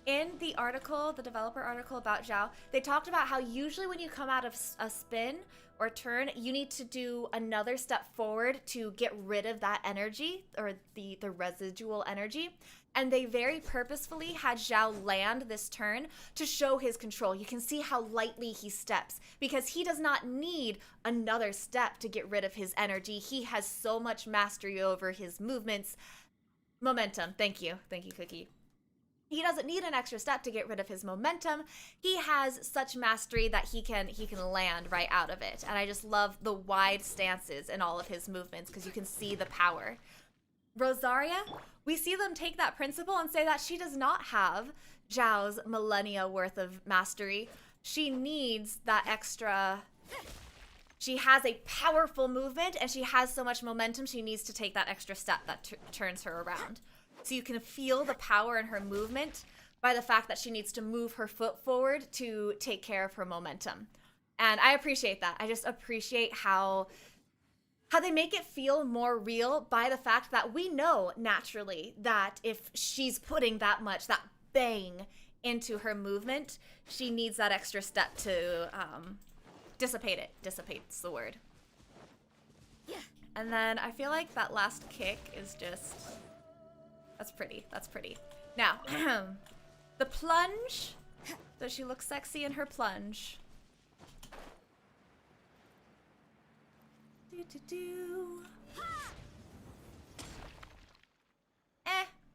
In the article, the developer article about Zhao, they talked about how usually when you come out of a spin or turn, you need to do another step forward to get rid of that energy or the residual energy. And they very purposefully had Zhao land this turn to show his control. You can see how lightly he steps because he does not need another step to get rid of his energy. He has so much mastery over his movements. Momentum. Thank you. Thank you, Cookie. He doesn't need an extra step to get rid of his momentum. He has such mastery that he can land right out of it. And I just love the wide stances in all of his movements because you can see the power. Rosaria, we see them take that principle and say that she does not have Zhao's millennia worth of mastery. She needs that extra. She has a powerful movement and she has so much momentum she needs to take that extra step that turns her around. So you can feel the power in her movement by the fact that she needs to move her foot forward to take care of her momentum. And I appreciate that. I just appreciate how they make it feel more real by the fact that we know naturally that if she's putting that much, that bang into her movement, she needs that extra step to dissipate it. Dissipate's the word. Yeah. And then I feel like that last kick is just... That's pretty. That's pretty. Now, the plunge. Does she look sexy in her plunge?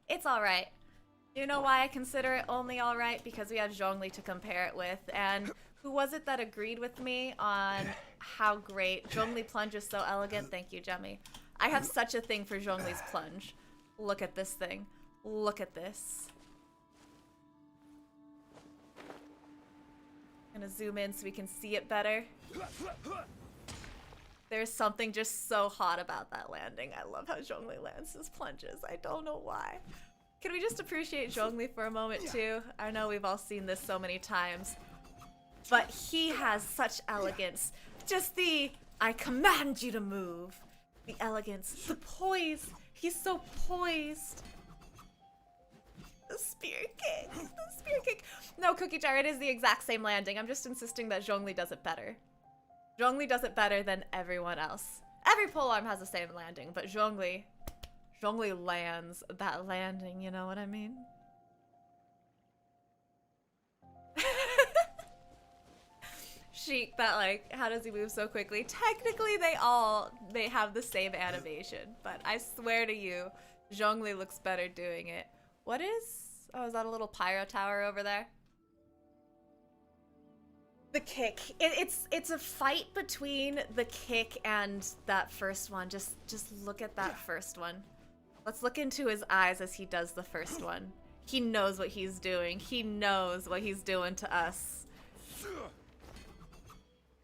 It's alright. You know why I consider it only alright? Because we have Zhongli to compare it with. And who was it that agreed with me on how great Zhongli plunge is so elegant? Thank you, Jemmy. I have such a thing for Zhongli's plunge. Look at this thing. Look at this. I'm gonna zoom in so we can see it better. There's something just so hot about that landing. I love how Zhongli lands his plunges. I don't know why. Can we just appreciate Zhongli for a moment too? I know we've all seen this so many times, but he has such elegance. Just the, I command you to move. The elegance, the poise. He's so poised. The spear kick. The spear kick. No, Cookie Jar, it is the exact same landing. I'm just insisting that Zhongli does it better. Zhongli does it better than everyone else. Every polearm has the same landing, but Zhongli lands that landing, you know what I mean? Sheik, that like, how does he move so quickly? Technically, they have the same animation, but I swear to you, Zhongli looks better doing it. What is? Oh, is that a little pyro tower over there? The kick. It's a fight between the kick and that first one. Just look at that first one. Let's look into his eyes as he does the first one. He knows what he's doing. He knows what he's doing to us.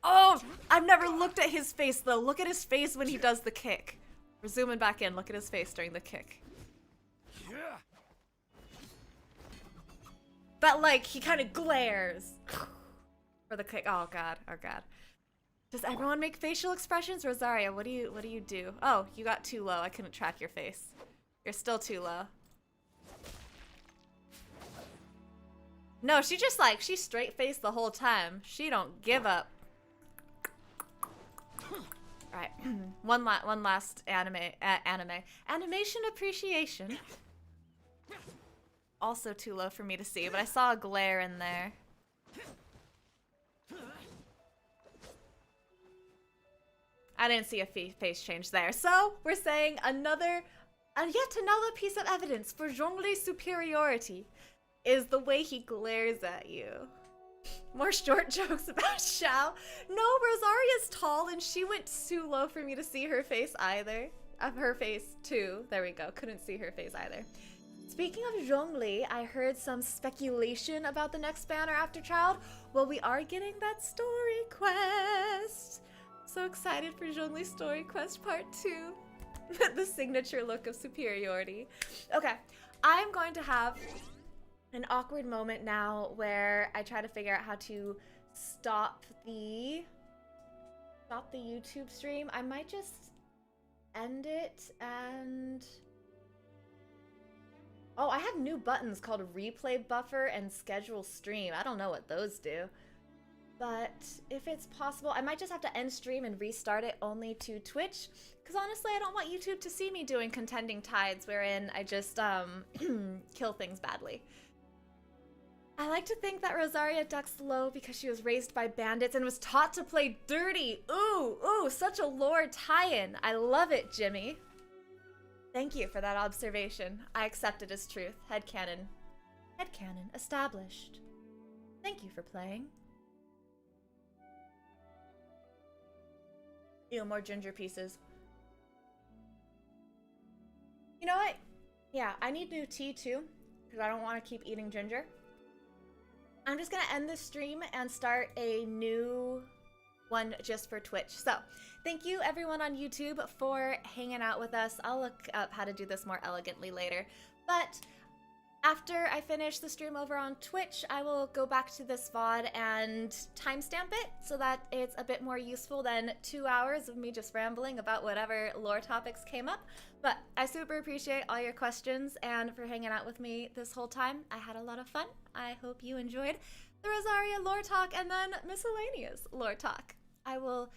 Oh, I've never looked at his face though. Look at his face when he does the kick. We're zooming back in. Look at his face during the kick. But like, he kind of glares for the kick. Oh god, oh god. Does everyone make facial expressions? Rosaria, what do you do? Oh, you got too low. I couldn't track your face. You're still too low. No, she just like, she straight faced the whole time. She don't give up. Alright, one last animation appreciation. Also too low for me to see, but I saw a glare in there. I didn't see a face change there. So we're saying yet another piece of evidence for Zhongli's superiority is the way he glares at you. More short jokes about Xiao. No, Rosaria's tall and she went too low for me to see her face either. Her face too. There we go. Couldn't see her face either. Speaking of Zhongli, I heard some speculation about the next banner after Child. Well, we are getting that story quest. So excited for Zhongli's story quest part 2. The signature look of superiority. Okay, I'm going to have an awkward moment now where I try to figure out how to stop the YouTube stream. I might just end it and... Oh, I have new buttons called replay buffer and schedule stream. I don't know what those do. But if it's possible, I might just have to end stream and restart it only to Twitch. Because honestly, I don't want YouTube to see me doing contending tides wherein I just kill things badly. I like to think that Rosaria ducks low because she was raised by bandits and was taught to play dirty. Ooh, ooh, such a lore tie-in. I love it, Jimmy. Thank you for that observation. I accept it as truth. Headcanon. Headcanon established. Thank you for playing. Ew, more ginger pieces. You know what? Yeah, I need new tea too, because I don't want to keep eating ginger. I'm just gonna end this stream and start a new one just for Twitch. So, thank you everyone on YouTube for hanging out with us. I'll look up how to do this more elegantly later. But after I finish the stream over on Twitch, I will go back to this VOD and timestamp it so that it's a bit more useful than 2 hours of me just rambling about whatever lore topics came up. But I super appreciate all your questions and for hanging out with me this whole time. I had a lot of fun. I hope you enjoyed the Rosaria lore talk and then miscellaneous lore talk. I will